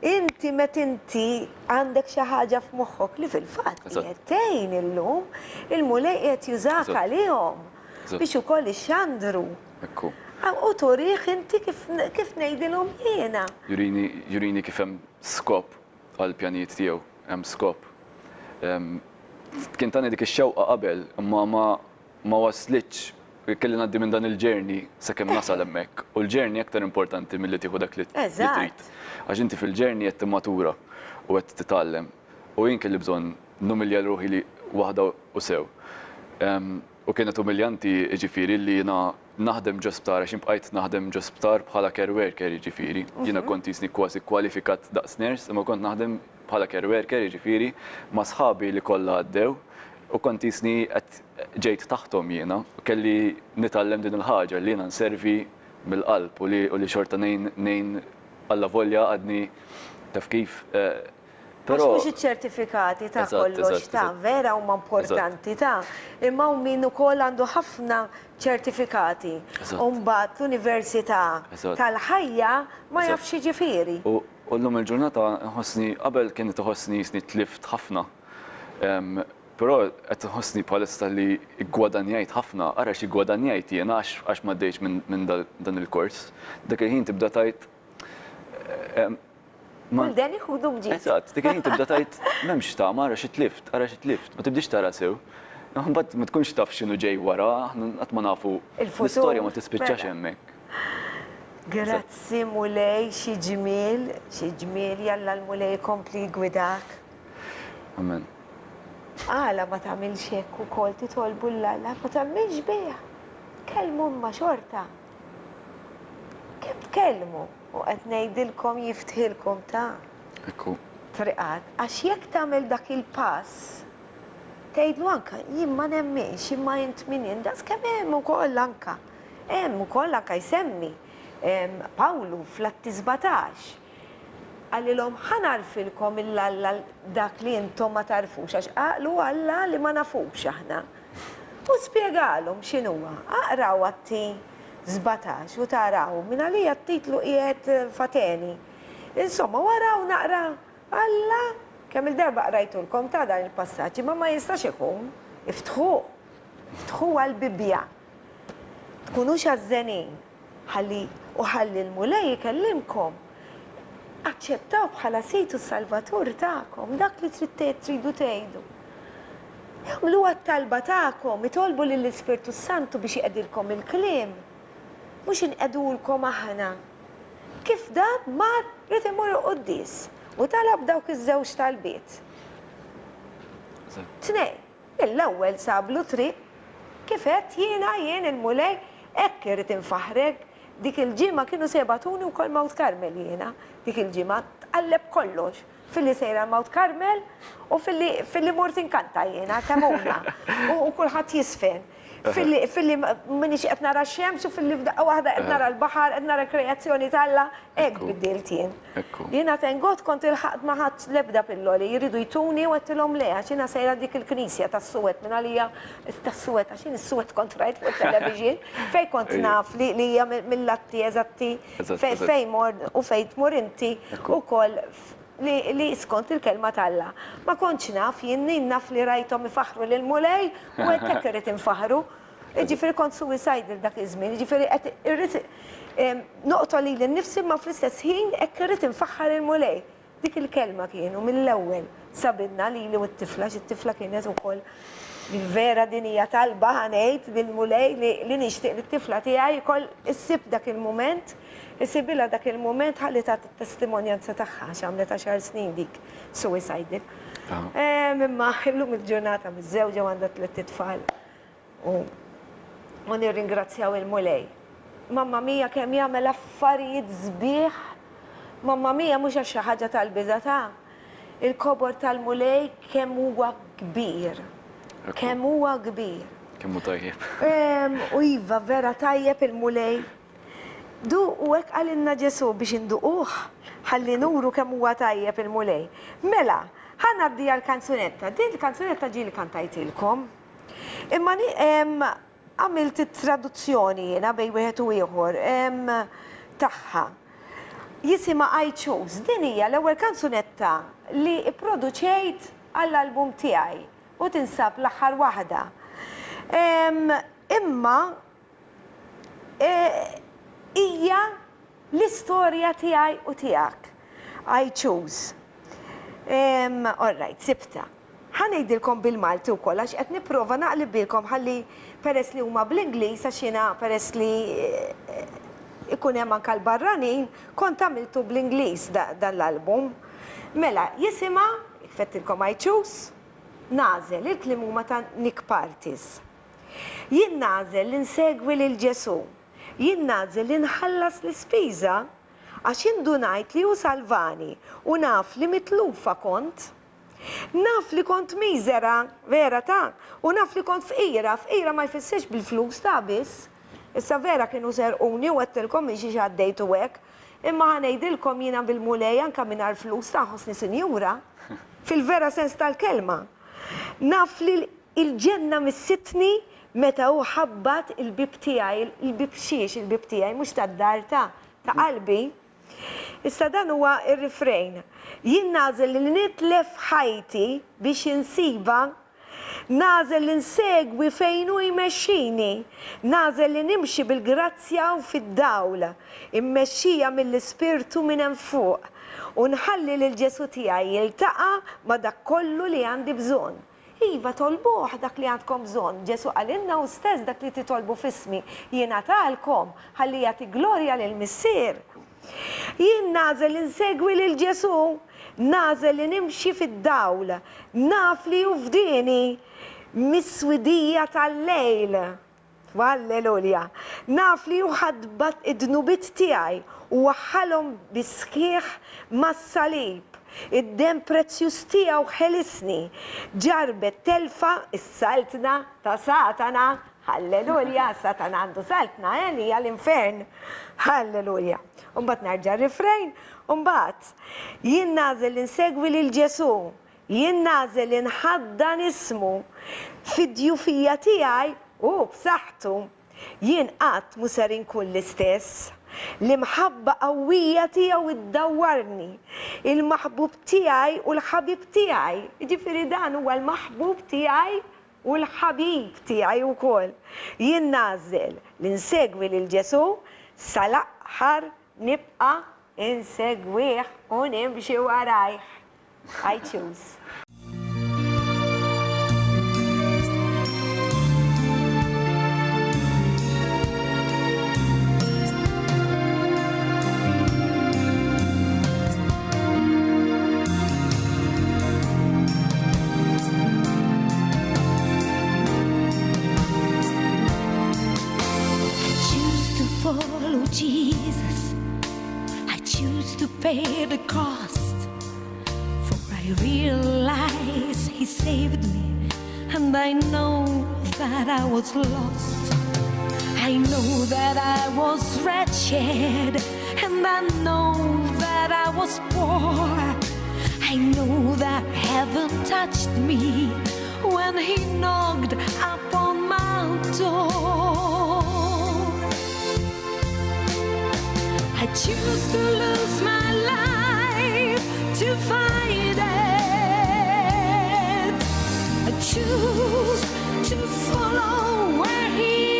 inti meta inti għandek xi ħaġa f'moħħok li fil-fatt qiegħed tgħin illum il-mulej qed jużak għalihom biex ukoll ixxandru. U turih inti kif ngħidilhom jiena. Jurini kif hemm skop għall-pjanijiet tiegħu, hemm skop. Kien tani dik ix-xewqa qabel, imma ma waslitx, kelli ngħaddi minn dan il-ġerni sakemm nasal hemmhekk. U l-ġerni aktar importanti milli tieħu dak li trid. Għax inti fil-ġerni qed timmatura u qed titgħallem. U jien kelli bżonn numilja ruħi li waħda u sew. U kienet umiljanti ġifieri li jiena naħdem ġosptar, għax bqajt naħdem ġosptar bħala care worker ġifieri. Jiena kont jisni kważi kwalifikat daqs ners, imma kont naħdem bħala care worker ġifieri ma' sħabi li kollha għaddew u kont jisni qed ġejt taħtom jiena u kelli nitgħallem din il-ħaġa li jiena nservi bil-qalb u li xorta nejn alla volja għadni taf kif. Però mhux iċ-ċertifikati ta' kollox ta' vera huma importanti ta' imma hu min ukoll għandu ħafna ċertifikati. U mbagħad l-università tal-ħajja ma jafx jiġifieri. U llum il-ġurnata nħossni qabel kienet iħossni jisni tlift ħafna. Però qed iħossni bħalissa li ggwadanjajt ħafna, ara xi gwadanjajt jiena għax m'għaddejx minn dan il-kors. Dak il-ħin tibda tajt Kull den iħudu mġid. Eżatt, dik il-ħin tibda tajt m'hemmx tagħma ara xi tlift, ma tibdix tara sew. Mbagħad ma tkunx taf x'inhu ġej wara, qatt ma nafu l-istorja ma tispiċċax hemmhekk. Grazzi mulej, xi ġmiel jalla l-mulej kompli gwidak. Amen. Għala ma tagħmilx hekk ukoll titolbu l-Alla, ma tagħmilx biha. Kellmu ma xorta. Kemm tkellmu u qed ngħidilkom jiftħilkom ta' triqat. Għax jekk tagħmel dak il-pass, tgħidlu anke jien ma nemminx, jien ma int min indas kemm hemm ukoll anke. Hemm ukoll anke jsemmi Pawlu fl-Atti 17. Għallilhom ħanarfilkom il-Alla dak li intom ma tarfux għax qaqlu Alla li ma nafux aħna. U spjegalhom x'inhuwa. Aqraw Atti 17 u taraw minn għalija t-titlu qiegħed fateni. Insomma, waraw naqra Alla kemm il-darba qrajtulkom ta' dan il-passaġġ, ma jistax ikun. Iftħu għall-Bibbja. Tkunux għażenin ħalli l-mulej ikellimkom. Aċċettaw bħala Situ Salvatur tagħkom dak li tridu tgħidu. Jagħmlu għat-talba tagħkom, itolbu lill-Ispirtu Santu biex jqedilkom il-kliem. Mhux inqedulkom aħna. Kif dan mar rid imur qudies u talab dawk iż-żewġ talbiet. Tnejn, mill-ewwel sablu triq kif qed jien il-mulej hekk irid infaħrek. Dik il-ġimgħa kienu sebatuni wkoll Mount Carmel jiena. Dik il-ġimgħa tqalleb kollox fil-li sejra Mount Carmel u fil-li mort inkanta jiena temuna u kulħadd jisfen. Fil-li minix qed nara x-xemx u fil-li f'daqqa waħda qed nara l-baħar, qed nara kreazzjoni tal-Alla, hekk biddilt jien. Jiena tengot kont il-ħadd ma ħadx l-ebda pilloli, jridu jtuni u għedtilhom le għax jiena sejra dik il-Knisja tas-Suwed minn għalija tas-Suwed għax jien is-Suwed kont rajt fuq it-television fejn kont naf li hija mill-latti eżatti fejn mor u fejn tmur inti ukoll li skont il-kelma tal-Alla. Ma kontx naf, jien naf li rajthom ifaħru lil mulej u hekk irid infaħru. Ġifiri kont suicidal dak iż-żmien, ġifiri qed irrid noqtol li l-nifsi ma fl-istess ħin hekk irrid infaħħar il-mulej. Dik il-kelma kienu mill-ewwel sabidna li t-tifla, x'it-tifla kienet ukoll il-vera dinija talba ħanejt bil-mulej li nixtieq li t-tifla tiegħi jkoll issib dak il-mument, isibilha dak il-mument ħalli tagħti t-testimonjanza tagħha x'għamlet 10 snin dik suicidal. Imma illum il-ġurnata miż-żewġa għandha 3 tfal u nirringrazzjaw il-mulej. Mamma mia kemm jagħmel affarijiet sbieħ, mamma mia mhux għax xi ħaġa tal-biża ta' il-kobor tal-mulej kemm huwa kbir. Kemm huwa kbir. Kemm hu tajjeb. U iva vera tajjeb il-mulej. Du u hekk għalinna Ġesu biex induquh ħalli nuru kemm huwa tajjeb il-mulej. Mela, ħanaddi għal-kanzunetta. Din il-kanzunetta ġieli kantajtilkom. Imma għamilt traduzzjoni jiena bej wieħed u ieħor tagħha. Jisima I Chose. Din hija l-ewwel kanzunetta li pproduċejt għall-album tiegħi u tinsab l-aħħar waħda. Imma hija l-istorja tiegħi u tiegħek. I Chose. All right, sibta. Ħanejdilkom bil-Malti wkoll għax qed nipprova naqlib bilkom ħalli peress li huma bl-Ingliż għax jiena peress li ikun hemm anke l-barranin kont għamiltu bl-Ingliż dan l-album. Mela, jisimha fettilkom I Chose, nażel il-kliem huma ta' Nick Partis. Jien nażel li nsegwi lil Ġesu. Jien nażel li nħallas l-ispiża għax indunajt li hu salvani u naf li mitlufa kont. Naf li kont miżera, vera ta' u naf li kont fqira ma jfissirx bil-flus ta' biss. Issa vera kienu serquni u għettilkom minn xi għaddejtu hekk, imma ħanejdilkom jiena bil-mulej anke mingħajr flus ta' ħosni sinjura, fil-vera sens tal-kelma. Naf li il-ġenna missitni meta hu ħabbat il-bib tiegħi, il-bib xiex il-bib tiegħi, mhux tad-dar ta' qalbi. Issa dan huwa ir-refrejn. Jien nażel li nitlef ħajti biex insiba, nażel li nsegwi fejn hu jmexxini, nażel li nimxi bil-grazzja u fid-dawl, immexxija mill-ispirtu minn hemm fuq, u nħalli lil Ġesu tiegħi jiltaqa' ma' dak kollu li għandi bżonn. Iva tolbuh dak li għandkom bżonn, Ġesu għalinna u stess dak li titolbu fismi, jiena tagħalkom ħalli jagħti glorja lil Missier. Jien nażel li nsegwi lil Ġesu, nażel li nimxi fid-dawl, naf li jufdini mis-swidija tal-lejl. Alleluja. Naf li juħadbat id-dnubit tiegħi u waħħalhom bisħieħ mas-salib. Id-dem prezzjuż tiegħu ħelisni. Ġarbet telfa is-saltna ta' Satana. Halleluja, Satana għandu saltna, li għal-infern. Halleluja. Umbat narġa' refrejn, umbat jien nażel li nsegwi lil Ġesu, jien nażel li nħaddan ismu fid-djufija tiegħi u b'saħħtu. Jien qatt mhu ser inkun l-istess. L-imħabba qawwija tiegħu iddawwarni, il-maħbub tiegħi u l-ħabib tiegħi. Jiġifieri dan huwa l-maħbub tiegħi u l-ħabib tiegħi wkoll. Jien nażel li nsegwi lil Ġesu sal-aħħar nibqa' insegwih u nimxi warajh. I Chose. Follow Jesus. I choose to pay the cost, for I realize He saved me, and I know that I was lost. I know that I was wretched, and I know that I was poor. I know that heaven touched me when He knocked upon my door. I choose to lose my life to find it. I choose to follow where He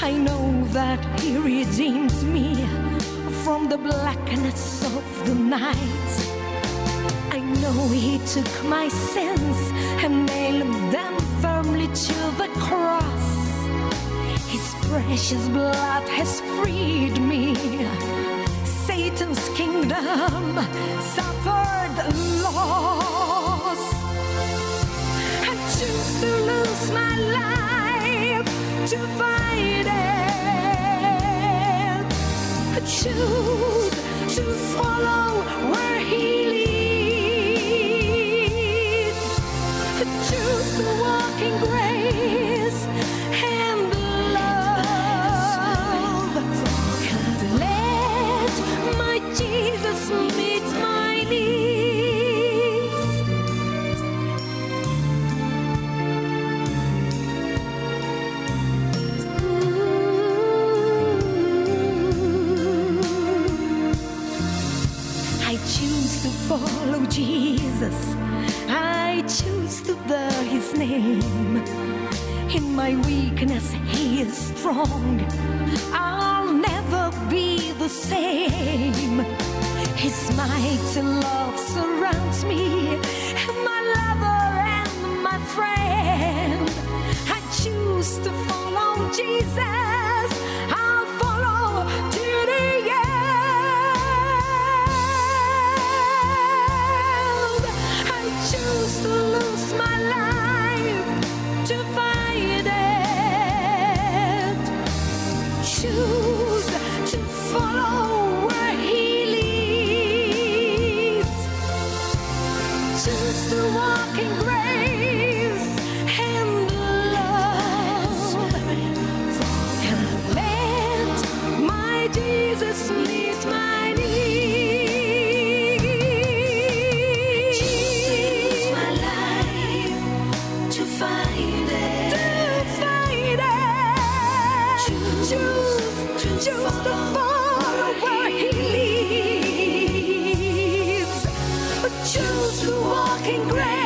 I know that he redeemed me from the blackness of the night. I know he took my sins and nailed them firmly to the cross. His precious blood has freed me. Satan's kingdom suffered loss. I choose to lose my life to fight it. I choose to follow where he leads. I choose to walk in grace and love. And let my Jesus meet my needs. I choose to follow Jesus. I choose to bear his name. In my weakness, he is strong. I'll never be the same. His mighty love surrounds me, my lover and my friend. I choose to follow Jesus. I'll follow to the end. I choose to lose my life to fight it. Choose to follow where he leads. Choose to walk in grace and love. And let my Jesus meet my needs. Choose my life to fight it. Choose to follow where he leads. Choose to walk in grace.